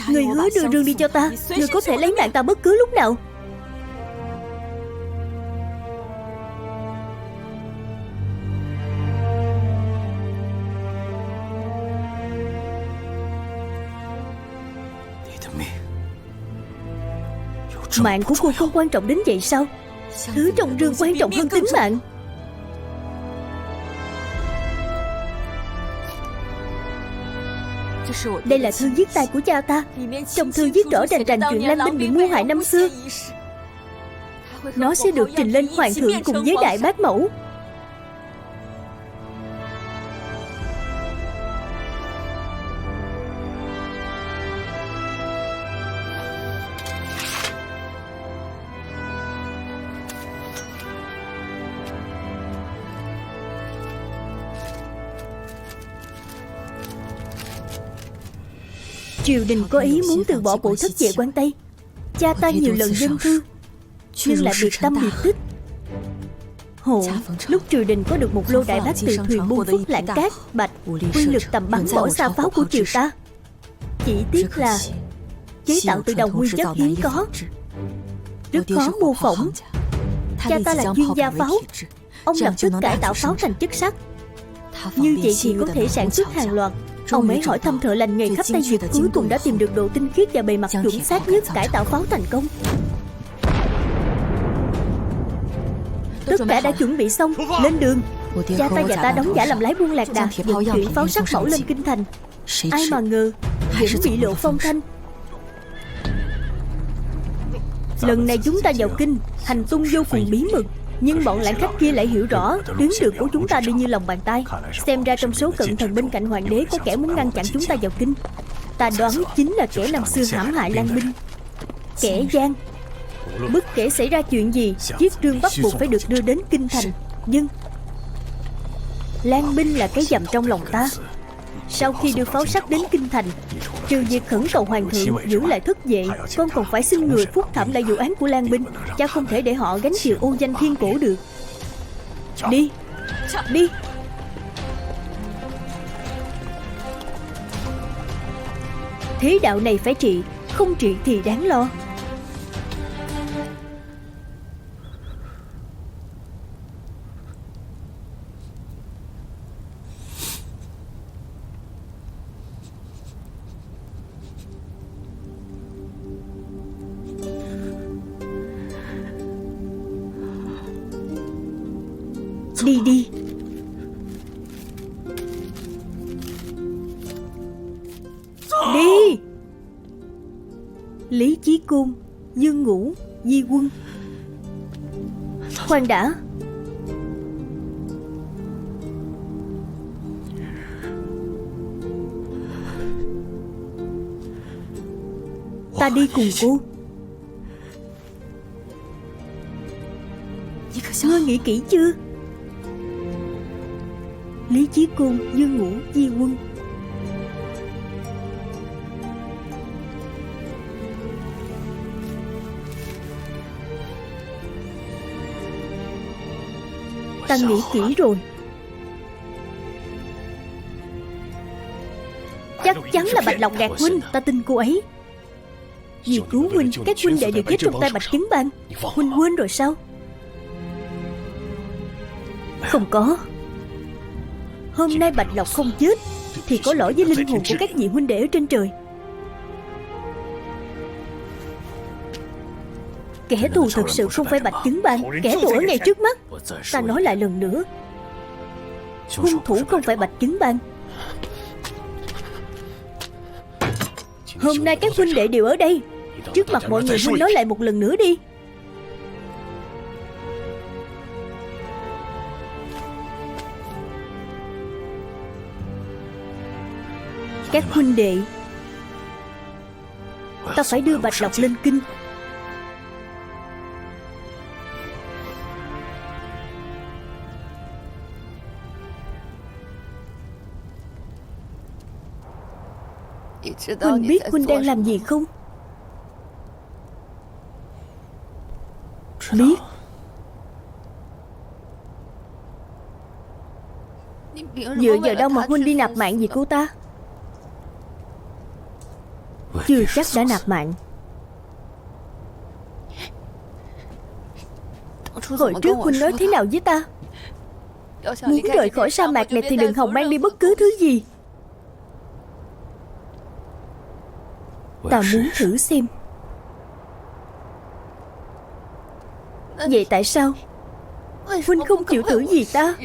Ngươi hứa đưa rương đi cho ta, ngươi có thể lấy mạng ta bất cứ lúc nào. Mạng của cô không quan trọng đến vậy sao? Thứ trong rương quan trọng hơn tính mạng. Đây là thư viết tay của cha ta. Trong thư viết rõ ràng ràng chuyện Lang binh bị mưu hại năm xưa. Nó sẽ được trình lên hoàng thượng cùng với đại bác mẫu. Triều đình có ý muốn từ bỏ bộ thất Vệ Quan Tây. Cha ta nhiều lần dân thư, nhưng lại biệt tâm biệt tích. Hộ lúc triều đình có được một lô đại bác từ thuyền buôn Phúc Lãng Cát, Bạch, uy lực tầm bắn bỏ xa pháo của triều ta. Chỉ tiếc là chế tạo tự động nguyên chất hiếm có, rất khó mô phỏng. Cha ta là chuyên gia pháo, ông lập tức cải tạo pháo thành chất sắt. Như vậy thì có thể sản xuất hàng loạt. Ông ấy hỏi thăm thợ lành nghề khắp Tây Việt, cuối cùng đã tìm được độ tinh khiết và bề mặt chuẩn xác nhất cải tạo pháo thành công. Tất cả đã chuẩn bị xong, lên đường. Cha ta và ta đóng giả làm lái buôn lạc đà, vận chuyển pháo sắc mẫu lên kinh thành. Ai mà ngờ vẫn bị lộ phong thanh. Lần này chúng ta vào kinh, hành tung vô cùng bí mật, nhưng bọn lãng khách kia lại hiểu rõ tuyến đường của chúng ta đi như lòng bàn tay. Xem ra trong số cận thần bên cạnh hoàng đế có kẻ muốn ngăn chặn chúng ta vào kinh. Ta đoán chính là kẻ năm xưa hãm hại Lan Binh, kẻ gian. Bất kể xảy ra chuyện gì, chiếc trương bắt buộc phải được đưa đến kinh thành. Nhưng Lan Binh là cái dầm trong lòng ta. Sau khi đưa pháo sắc đến kinh thành, trừ việc khẩn cầu hoàng thượng giữ lại thất vệ, con còn phải xin người phúc thẩm lại vụ án của Lan Binh. Cha không thể để họ gánh chịu ô danh thiên cổ được. Đi, đi. Thế đạo này phải trị, không trị thì đáng lo. Đi đi. Đi. Lý Chí Côn, Dương Ngũ, Di Quân. Khoan đã. Ta đi cùng cô. Ngươi nghĩ kỹ chưa? Lý Chí Côn, Dương Ngũ, Di Quân. Ta nghĩ kỹ rồi. Chắc chắn là Bạch Lộc gạt huynh. Ta tin cô ấy. Vì cứu huynh, các huynh đệ đều chết trong tay Bạch Chứng Bang. Huynh quên rồi sao? Không có. Hôm nay Bạch Lộc không chết thì có lỗi với linh hồn của các vị huynh đệ ở trên trời. Kẻ thù thực sự không phải Bạch Chứng Bang, kẻ thù ở ngay trước mắt. Ta nói lại lần nữa, hung thủ không phải Bạch Chứng Bang. Hôm nay các huynh đệ đều ở đây, trước mặt mọi người huynh nói lại một lần nữa đi. Các huynh đệ, ta phải đưa Bạch Lộc lên kinh. Huynh biết huynh đang làm gì không? Biết. Dựa vào đâu mà huynh đi nạp mạng vì cô ta? Chưa chắc đã nạp mạng. Hồi trước huynh nói thế nào với ta? Muốn rời khỏi sa mạc này thì đừng hòng mang đi bất cứ thứ gì. Ta muốn thử xem. Vậy tại sao huynh không chịu thử gì ta?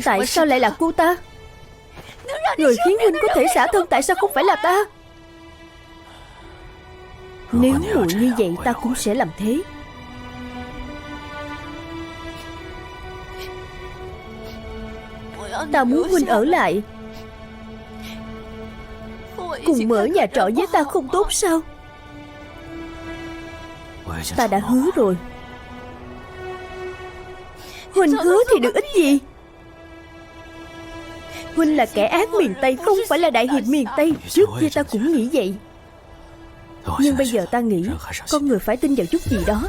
Tại sao lại là cô ta? Người khiến huynh có thể xả thân tại sao không phải là ta? Nếu muội như vậy ta cũng sẽ làm thế. Ta muốn huynh ở lại cùng mở nhà trọ với ta không tốt sao? Ta đã hứa rồi, Huynh hứa thì được ích gì? Huynh là kẻ ác miền Tây, không phải là đại hiệp miền Tây. Trước kia ta cũng nghĩ vậy, nhưng bây giờ ta nghĩ con người phải tin vào chút gì đó.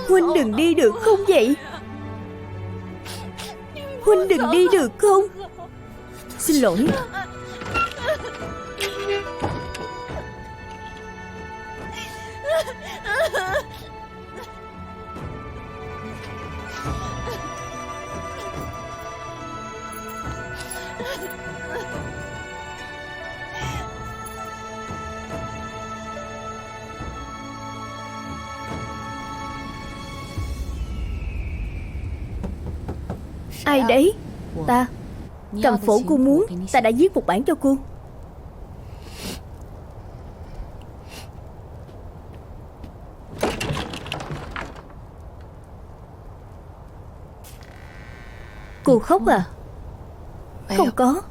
Huynh đừng đi được không vậy? Huynh đừng đi được không? Xin lỗi. Ai đấy? Ta. Cầm phổ cô muốn, ta đã viết một bản cho cô. Cô khóc à? Không có.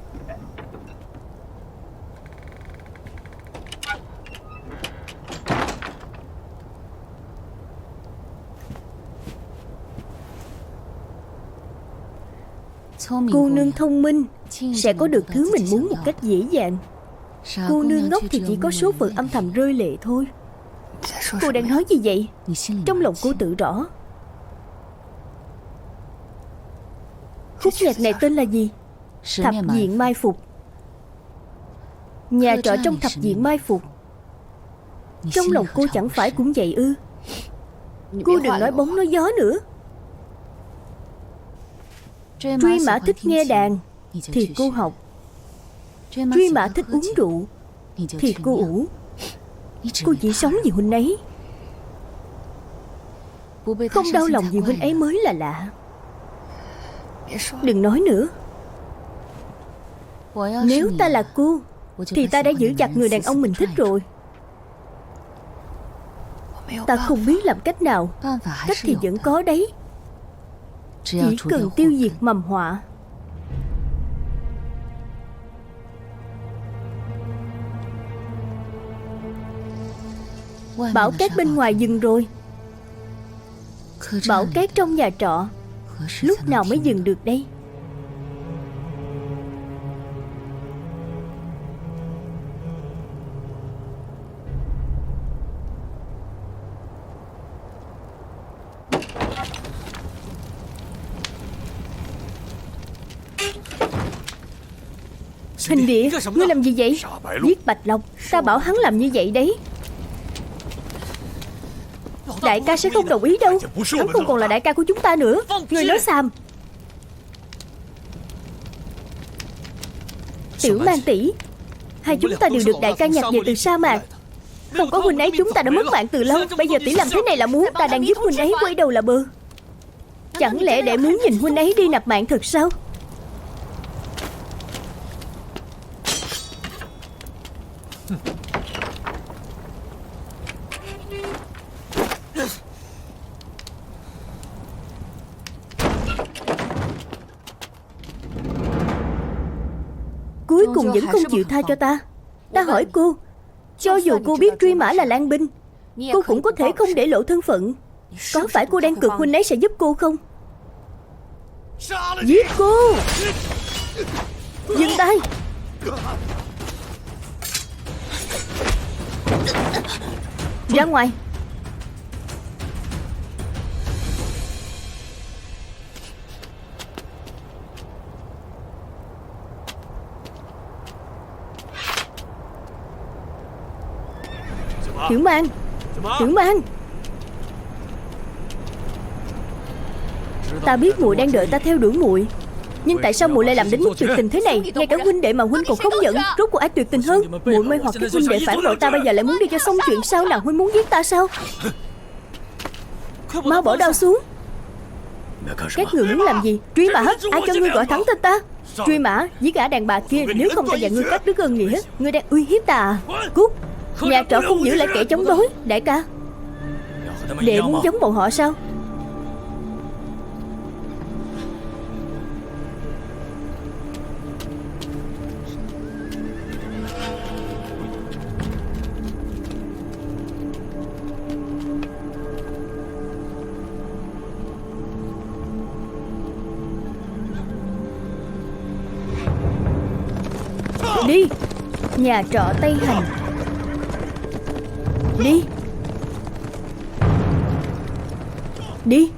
Cô nương thông minh sẽ có được thứ mình muốn một cách dễ dàng. Cô nương ngốc thì chỉ có số phận âm thầm rơi lệ thôi. Cô đang nói gì vậy? Trong lòng cô tự rõ. Khúc nhạc này tên là gì? Thập diện mai phục. Nhà trọ trong thập diện mai phục. Trong lòng cô chẳng phải cũng vậy ư? Cô đừng nói bóng nói gió nữa. Truy Mã thích nghe đàn thì cô học. Truy Mã thích uống rượu thì cô ủ. Cô chỉ sống vì huynh ấy, không đau lòng vì huynh ấy mới là lạ. Đừng nói nữa. Nếu ta là cô thì ta đã giữ chặt người đàn ông mình thích rồi. Ta không biết làm cách nào. Cách thì vẫn có đấy. Chỉ cần tiêu diệt mầm họa. Bão cát bên ngoài dừng rồi. Bão cát trong nhà trọ lúc nào mới dừng được đây? Hình địa, ngươi làm gì vậy? Giết Bạch Long. Ta bảo hắn làm như vậy đấy. Đại ca sẽ không đồng ý đâu. Hắn không còn là đại ca của chúng ta nữa. Ngươi nói xàm. Tiểu Mang tỷ, hai chúng ta đều được đại ca nhặt về từ sa mạc. Không có huynh ấy chúng ta đã mất mạng từ lâu. Bây giờ tỷ làm thế này là muốn ta đang giúp huynh ấy quay đầu là bờ. Chẳng lẽ để muốn nhìn huynh ấy đi nạp mạng thật sao? Cuối cùng vẫn không chịu tha cho ta. Ta hỏi cô, cho dù cô biết Truy Mã là Lang binh, cô cũng có thể không để lộ thân phận. Có phải cô đang cực huynh ấy sẽ giúp cô không? Giết cô! Dừng tay! Ra ngoài! Tiểu Mang! Tiểu Mang! Ta biết muội đang đợi ta theo đuổi muội, nhưng tại sao muội lại làm đến mức tuyệt tình thế này? Ngay cả huynh đệ mà huynh còn không nhận, rốt cuộc ai tuyệt tình hơn? Muội mê hoặc các huynh đệ phản bội ta, bây giờ lại muốn đi cho xong chuyện sao? Nào huynh muốn giết ta sao? Mau bỏ đao xuống! Các người muốn làm gì? Truy Mã, ai cho ngươi gọi thẳng tên ta? Truy Mã, giết gã đàn bà kia, nếu không ta và ngươi cắt đứt ơn nghĩa. Ngươi đang uy hiếp ta à? Cút! Nhà trọ không giữ lại kẻ chống đối. Đại ca, đệ muốn giống bọn họ sao? Đi. Nhà trọ Tây Hành. Đi. Đi.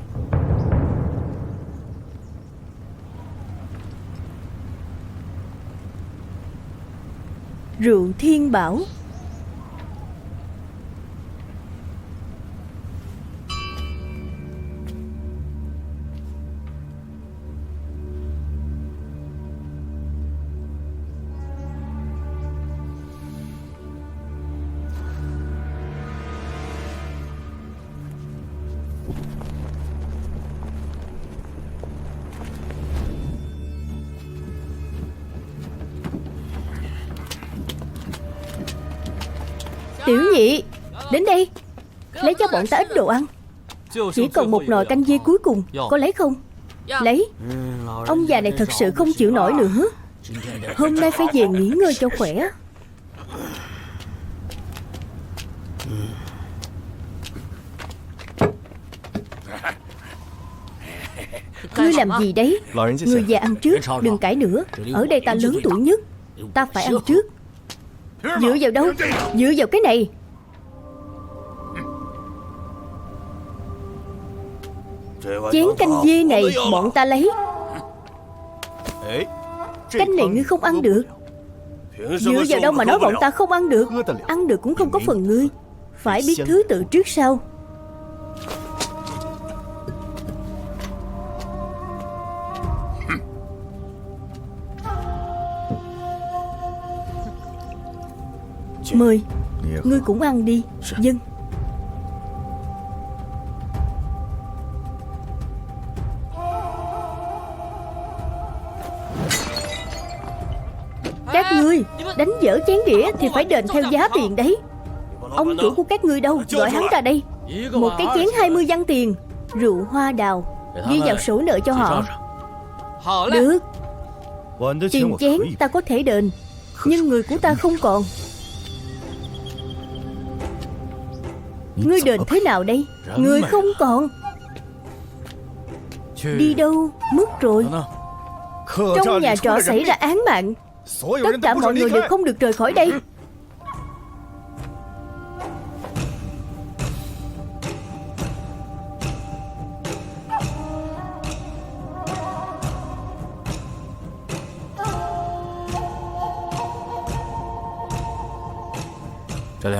Rượu Thiên Bảo. Tiểu nhị, đến đây. Lấy cho bọn ta ít đồ ăn. Chỉ còn một nồi canh dê cuối cùng. Có lấy không? Lấy. Ông già này thật sự không chịu nổi nữa. Hôm nay phải về nghỉ ngơi cho khỏe. Ngươi làm gì đấy? Người già ăn trước, đừng cãi nữa. Ở đây ta lớn tuổi nhất, ta phải ăn trước. Dựa vào đâu? Dựa vào cái này. Chén canh dê này bọn ta lấy. Canh này ngươi không ăn được. Dựa vào đâu mà nói bọn ta không ăn được? Ăn được cũng không có phần ngươi. Phải biết thứ tự trước sau. Mời. Ngươi cũng ăn đi. Dân. Các ngươi đánh dở chén đĩa thì phải đền theo giá tiền đấy. Ông chủ của các ngươi đâu? Gọi hắn ra đây. Một cái chén 20 văn tiền. Rượu hoa đào. Ghi vào sổ nợ cho họ. Được. Tiền chén ta có thể đền, nhưng người của ta không còn. Ngươi đền thế nào đây? Người không còn. Đi đâu? Mất rồi. Trong nhà trọ xảy ra án mạng. Tất cả mọi người đều không được rời khỏi đây.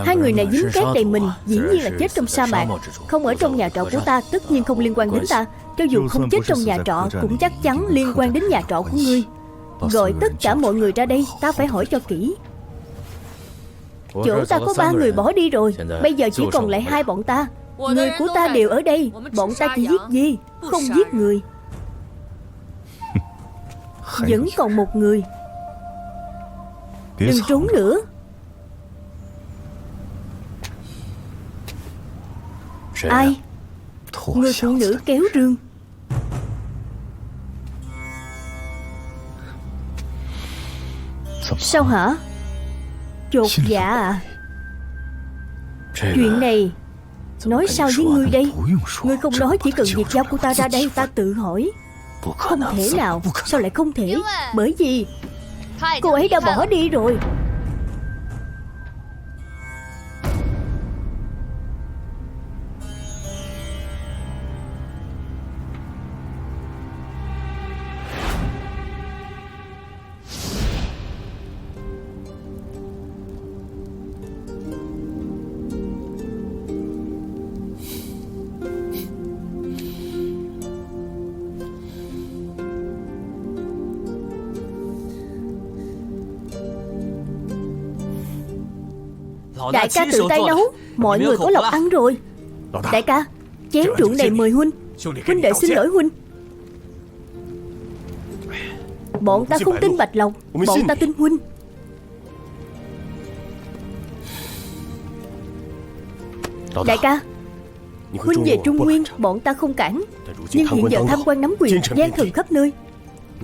Hai người này dính cát đầy mình, dĩ nhiên là chết trong sa mạc. Không ở trong nhà trọ của ta, tất nhiên không liên quan đến ta. Cho dù không chết trong nhà trọ, cũng chắc chắn liên quan đến nhà trọ của ngươi. Gọi tất cả mọi người ra đây, ta phải hỏi cho kỹ. Chỗ ta có 3 người bỏ đi rồi, bây giờ chỉ còn lại 2 bọn ta. Người của ta đều ở đây. Bọn ta chỉ giết dê, không giết người. Vẫn còn một người. Đừng trốn nữa. Ai? Người phụ nữ kéo rương. Sao hả? Chột dạ à? Chuyện này nói sao với ngươi đây? Ngươi không nói, chỉ cần việc giao của ta ra đây, ta tự hỏi. Không thể nào. Sao lại không thể? Bởi vì cô ấy đã bỏ đi rồi. Đại ca tự tay nấu, mọi người có lộc ăn rồi. Đại ca, chén rượu này mời huynh. Huynh đệ xin lỗi huynh. Bọn ta không tin Bạch Lộc, bọn ta tin huynh. Đại ca, huynh về Trung Nguyên, bọn ta không cản. Nhưng hiện giờ tham quan nắm quyền, gian thần khắp nơi.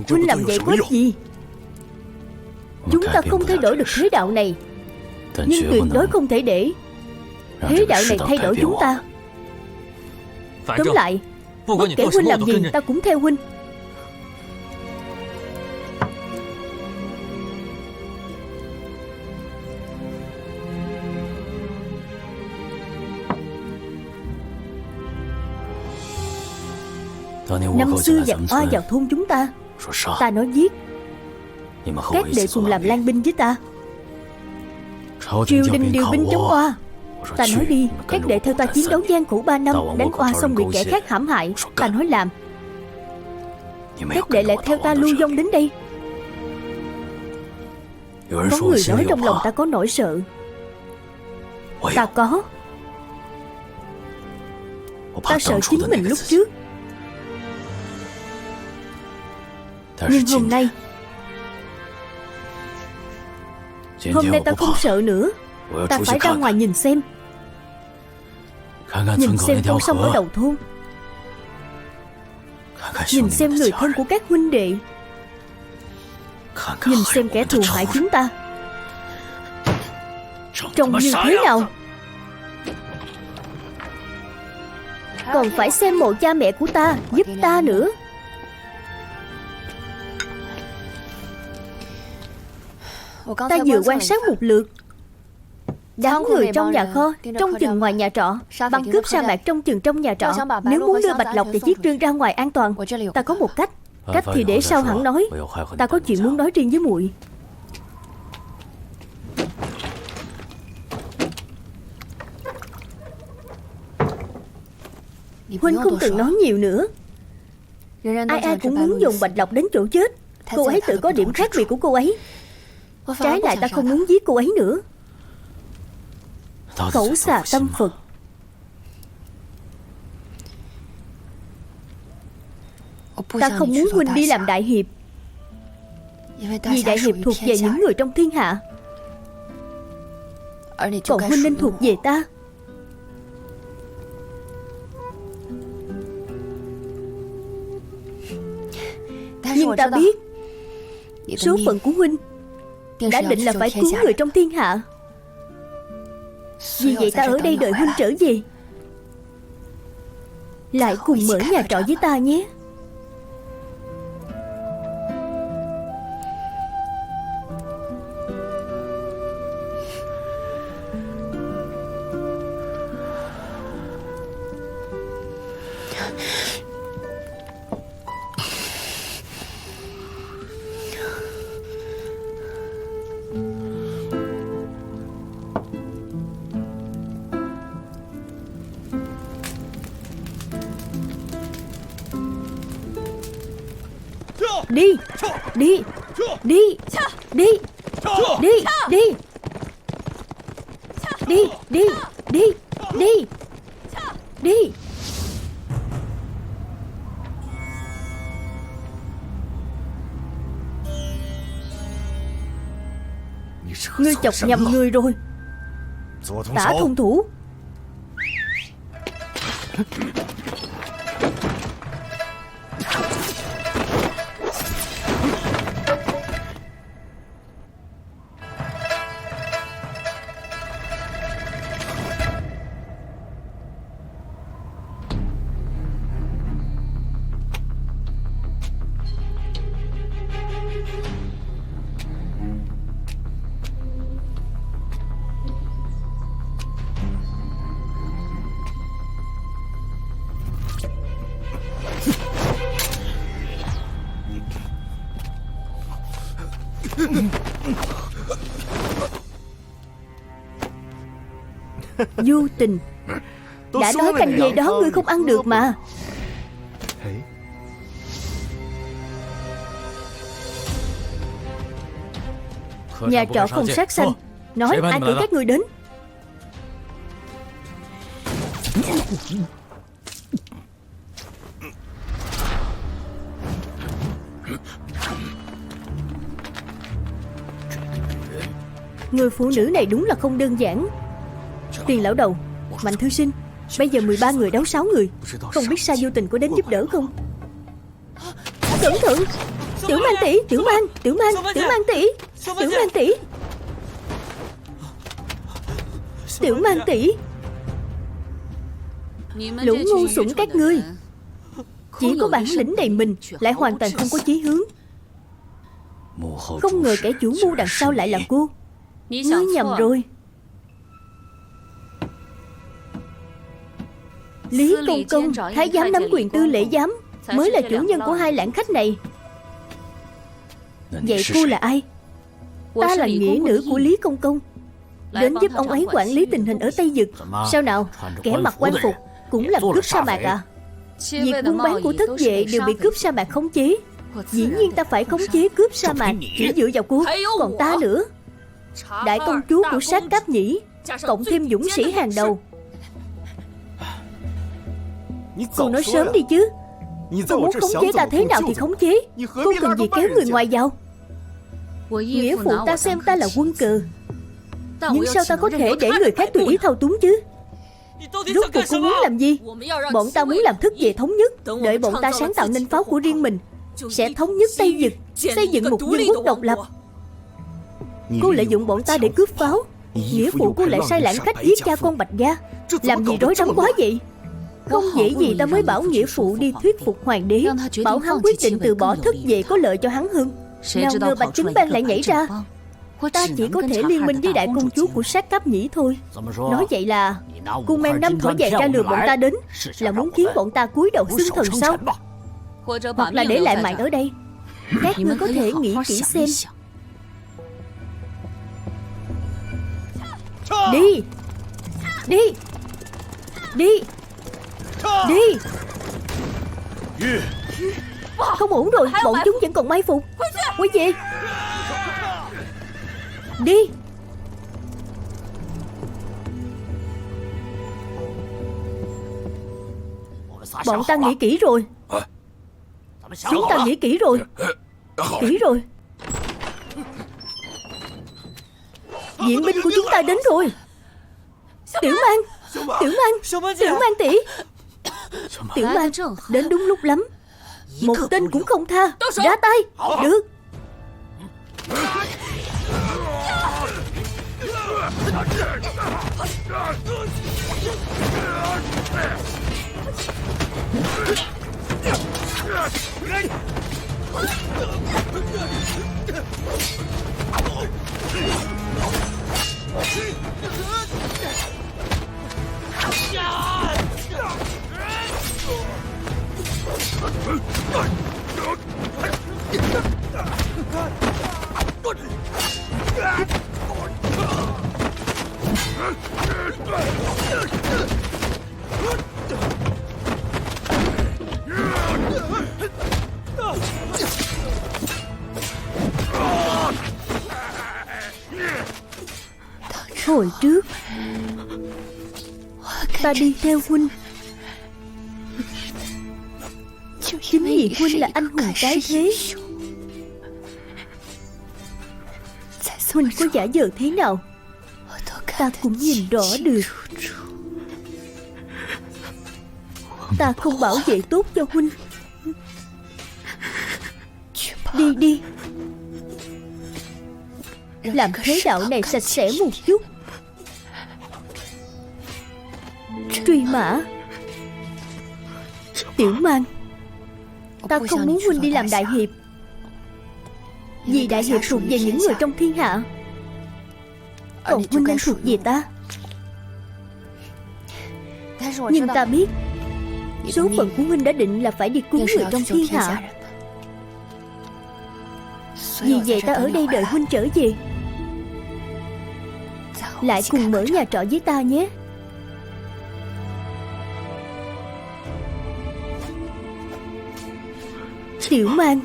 Huynh làm vậy có ích gì? Chúng ta không thay đổi được thế đạo này, nhưng tuyệt đối không thể để thế đạo này thay đổi chúng ta. Tóm lại, bất kể huynh làm gì, ta cũng theo huynh. Năm xưa giặc oa vào thôn chúng ta, ta nói giết, các đệ cùng làm lang binh với ta. Triều đình điều binh chống oa, ta nói đi, các đệ theo ta chiến đấu gian khổ 3 năm, đánh oa xong bị kẻ khác hãm hại, ta nói làm. Các đệ lại theo ta lưu vong đến đây. Có người nói trong lòng ta có nỗi sợ. Ta có. Ta sợ chính mình lúc trước. Nhưng hôm nay ta không sợ nữa. Ta phải ra ngoài nhìn xem. Nhìn xem con sông ở đầu thôn, nhìn xem người thân của các huynh đệ, nhìn xem kẻ thù hại chúng ta trông như thế nào. Còn phải xem mộ cha mẹ của ta, giúp ta nữa. Ta vừa quan sát một lượt, đám người trong nhà kho trông chừng ngoài nhà trọ, băng cướp sa mạc trông chừng trong nhà trọ. Nếu muốn đưa Bạch Lộc và Chiết Trương ra ngoài an toàn, ta có một cách. Cách thì để sau hẳn nói. Ta có chuyện muốn nói riêng với muội. Huynh không cần nói nhiều nữa. Ai ai cũng muốn dùng Bạch Lộc đến chỗ chết. Cô ấy tự có điểm khác biệt của cô ấy. Trái lại ta không muốn giết cô ấy nữa. Khẩu xà tâm Phật. Ta không muốn huynh đi làm đại hiệp, vì đại hiệp thuộc về những người trong thiên hạ, còn huynh nên thuộc về ta. Nhưng ta biết số phận của huynh đã định là phải cứu người trong thiên hạ. Vì vậy ta ở đây đợi huynh trở về, lại cùng mở nhà trọ với ta nhé. Đi, đi, đi, đi, đi, đi, đi, đi, đi, đi, đi. Ngươi chọc nhầm người rồi. Tả thông thủ. Du Tình, đã nói canh dê đó ngươi không ăn được mà. Nhà trọ không sát sanh. Nói ai cử các ngươi đến? Người phụ nữ này đúng là không đơn giản. Tiền lão đầu, Mạnh thư sinh, bây giờ 13 người đấu 6 người. Không biết Sa Du Tình có đến giúp đỡ không? Cẩn thận! Tiểu Mang tỷ, Tiểu Mang tỷ, Tiểu Mang tỷ, Tiểu Mang tỷ. Lũ ngu xuẩn các ngươi, chỉ có bản lĩnh đầy mình, lại hoàn toàn không có chí hướng. Không ngờ kẻ chủ mưu đằng sau lại là cô. Ngươi nhầm rồi. Lý Công Công, thái giám nắm quyền tư lễ giám, mới là chủ nhân của hai lãng khách này. Vậy cô là ai? Ta là nghĩa nữ của Lý Công Công, đến giúp ông ấy quản lý tình hình ở Tây Dực. Sao nào, kẻ mặc quan phục cũng làm cướp sa mạc à? Việc buôn bán của thất vệ đều bị cướp sa mạc khống chế. Dĩ nhiên ta phải khống chế cướp sa mạc chỉ dựa vào cô. Còn ta nữa, đại công chúa của Sát Cáp Nhĩ, cộng thêm dũng sĩ hàng đầu. Cô nói sớm đi chứ. Cô muốn khống chế ta thế nào thì khống chế. Cô cần gì kéo người ngoài vào? Nghĩa phụ ta xem ta là quân cờ, nhưng sao ta có thể để người khác tùy ý thao túng chứ? Rốt cuộc cô muốn làm gì? Bọn ta muốn làm thức về thống nhất. Đợi bọn ta sáng tạo nên pháo của riêng mình, sẽ thống nhất Tây Dực, xây dựng một vương quốc độc lập. Cô lợi dụng bọn ta để cướp pháo. Nghĩa phụ cô lại sai lãng khách giết cha con Bạch Gia. Làm gì rối rắm quá vậy? Không dễ gì ta mới bảo nghĩa phụ đi thuyết phục hoàng đế, bảo hắn quyết định từ bỏ thất vệ có lợi cho hắn hơn. Nào ngờ Bạch Chính Bang lại nhảy ra. Ta chỉ có thể liên minh với đại công chúa của Sát Cáp Nhĩ thôi. Nói vậy là cô mang 5 thỏi vàng ra lừa bọn ta đến, là muốn khiến bọn ta cúi đầu xưng thần sao? Hoặc là để lại mạng ở đây. Các ngươi có thể nghĩ kỹ xem. Đi! Đi! Đi! Đi! Không ổn rồi, bọn chúng vẫn còn mai phục. Quay về! Đi! Bọn ta nghĩ kỹ rồi. Chúng ta nghĩ kỹ rồi. Kỹ rồi. Viện binh của chúng ta đến rồi. Tiểu Mang! Tiểu Mang! Tiểu Mang tỷ! Tiểu Mang đến đúng lúc lắm. Một tên cũng không tha. Ra tay! Được! Hồi trước ta đi theo huynh chính vì huynh là anh hùng cái thế. Huynh có giả vờ thế nào ta cũng nhìn rõ được. Ta không bảo vệ tốt cho huynh. Đi đi, làm thế đạo này sạch sẽ một chút. Truy Mã, Tiểu Mang, ta không muốn huynh đi làm đại hiệp, vì đại hiệp thuộc về những người trong thiên hạ, còn huynh nên thuộc về ta. Nhưng ta biết số phận của huynh đã định là phải đi cứu người trong thiên hạ. Vì vậy ta ở đây đợi huynh trở về, lại cùng mở nhà trọ với ta nhé. Tiểu Mang,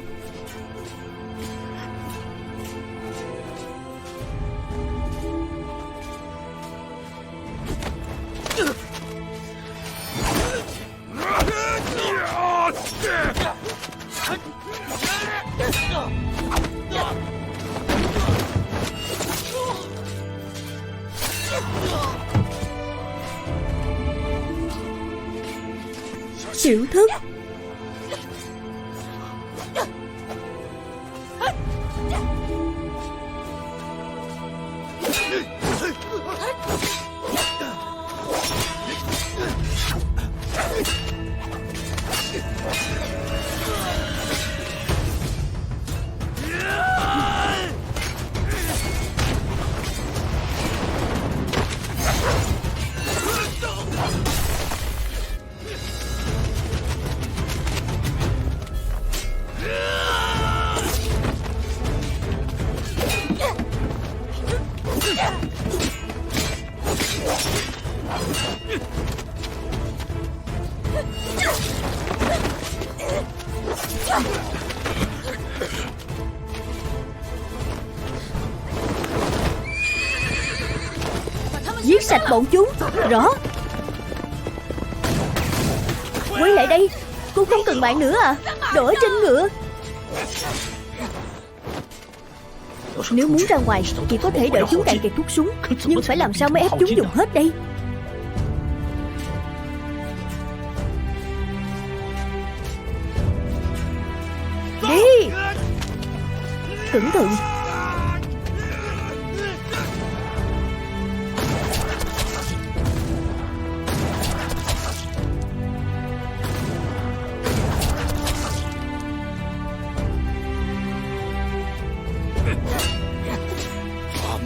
Tiểu Thất, bọn chúng. Rõ. Quay lại đây. Cô không cần mạng nữa à? Đồ ở trên ngựa. Nếu muốn ra ngoài chỉ có thể đợi chúng cạn kiệt thuốc súng. Nhưng phải làm sao mới ép chúng dùng hết đây? Đi. Cẩn thận.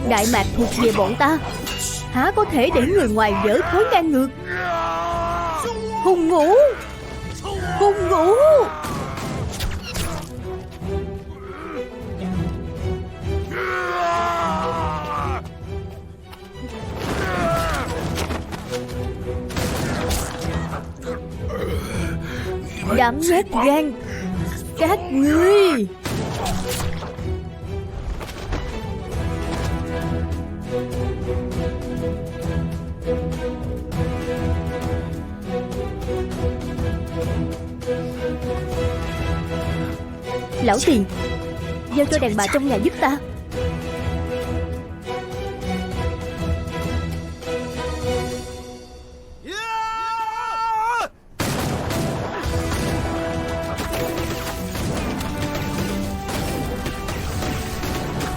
Đại Mạc thuộc về bọn ta, há có thể để người ngoài dở thói ngang ngược. Hùng Ngũ. Hùng Ngũ. Đám nhát gan các ngươi. Lão Tiền, giao cho đàn bà trong nhà giúp ta.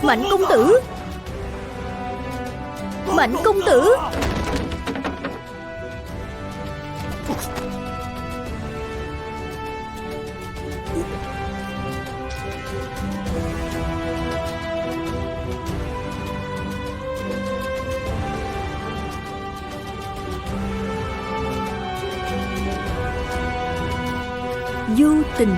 Mạnh công tử. Mạnh công tử. Vô tình.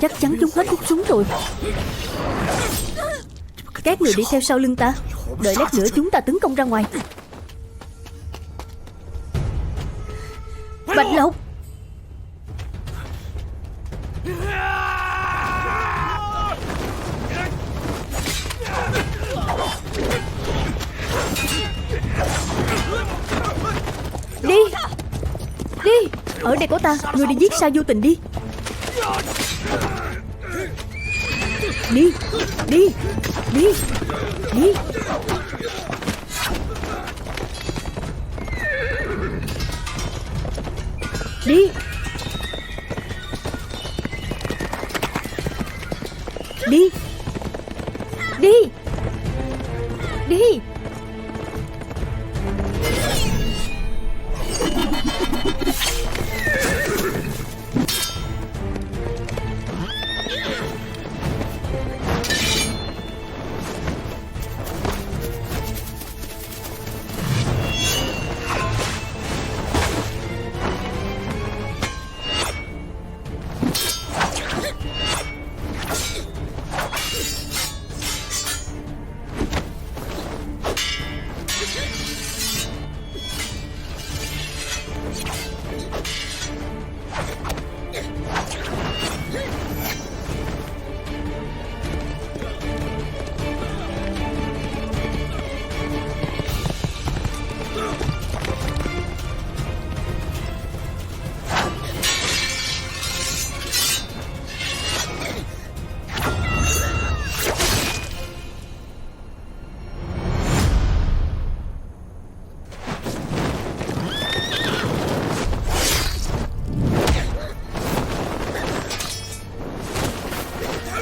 Chắc chắn chúng hết thuốc súng rồi. Các người đi theo sau lưng ta. Đợi lát nữa chúng ta tấn công ra ngoài. Bạch Lộc. Đi. Đi. Ở đây có ta. Người đi giết Sa Vô Tình đi. Đi. Đi. Đi. Đi. Đi. Đi. Đi. Đi.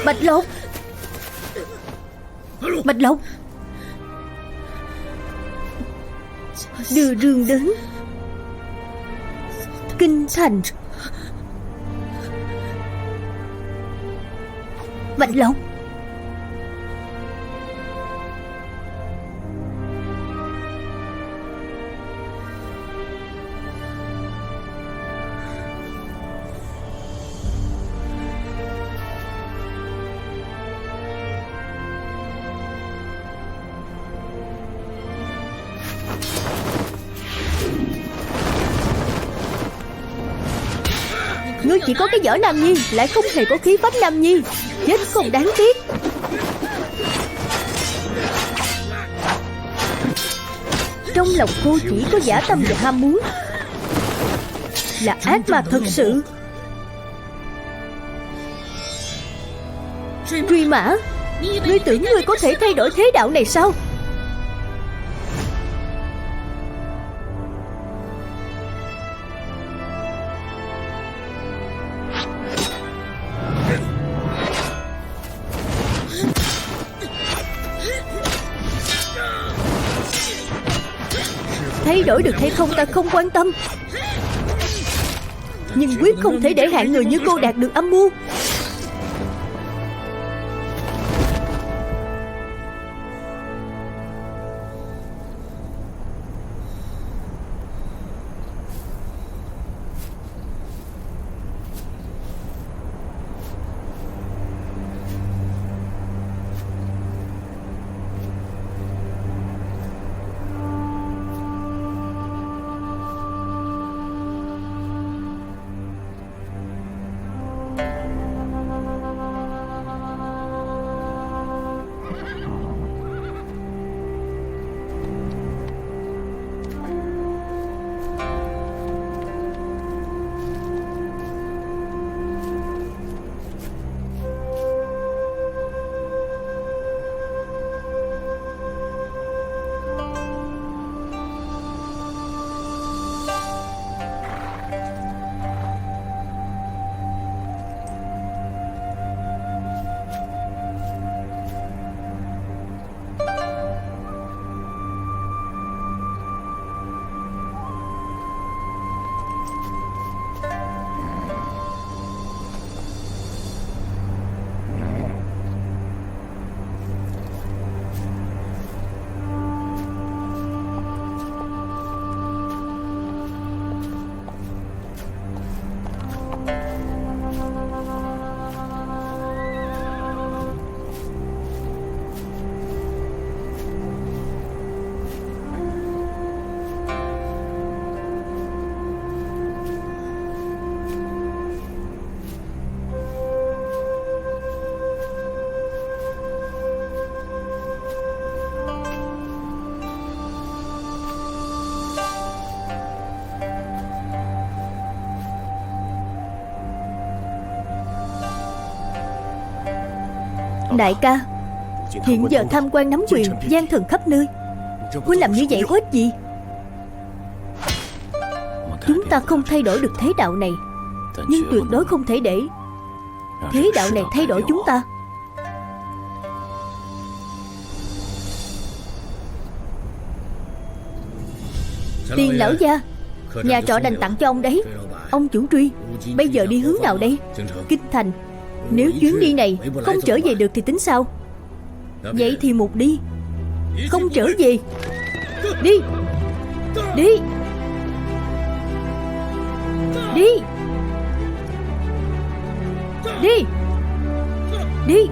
Bạch Lộc. Bạch Lộc. Đưa rương đến kinh thành. Bạch Lộc. Ngươi chỉ có cái vỏ nam nhi, lại không hề có khí phách nam nhi. Chết không đáng tiếc. Trong lòng cô chỉ có dã tâm và ham muốn, là ác ma thật sự. Truy Mã, ngươi tưởng ngươi có thể thay đổi thế đạo này sao? Thay đổi được hay không ta không quan tâm, nhưng quyết không thể để hạng người như cô đạt được âm mưu. Đại ca, hiện giờ tham quan nắm quyền, gian thần khắp nơi. Huynh làm như vậy có ích gì? Chúng ta không thay đổi được thế đạo này, nhưng tuyệt đối không thể để thế đạo này thay đổi chúng ta. Tiền lão gia, nhà trọ đành tặng cho ông đấy. Ông chủ Truy, bây giờ đi hướng nào đây? Kinh thành. Nếu chuyến đi này không trở về được thì tính sao? Vậy thì một đi. Không trở về. Đi. Đi. Đi. Đi. Đi.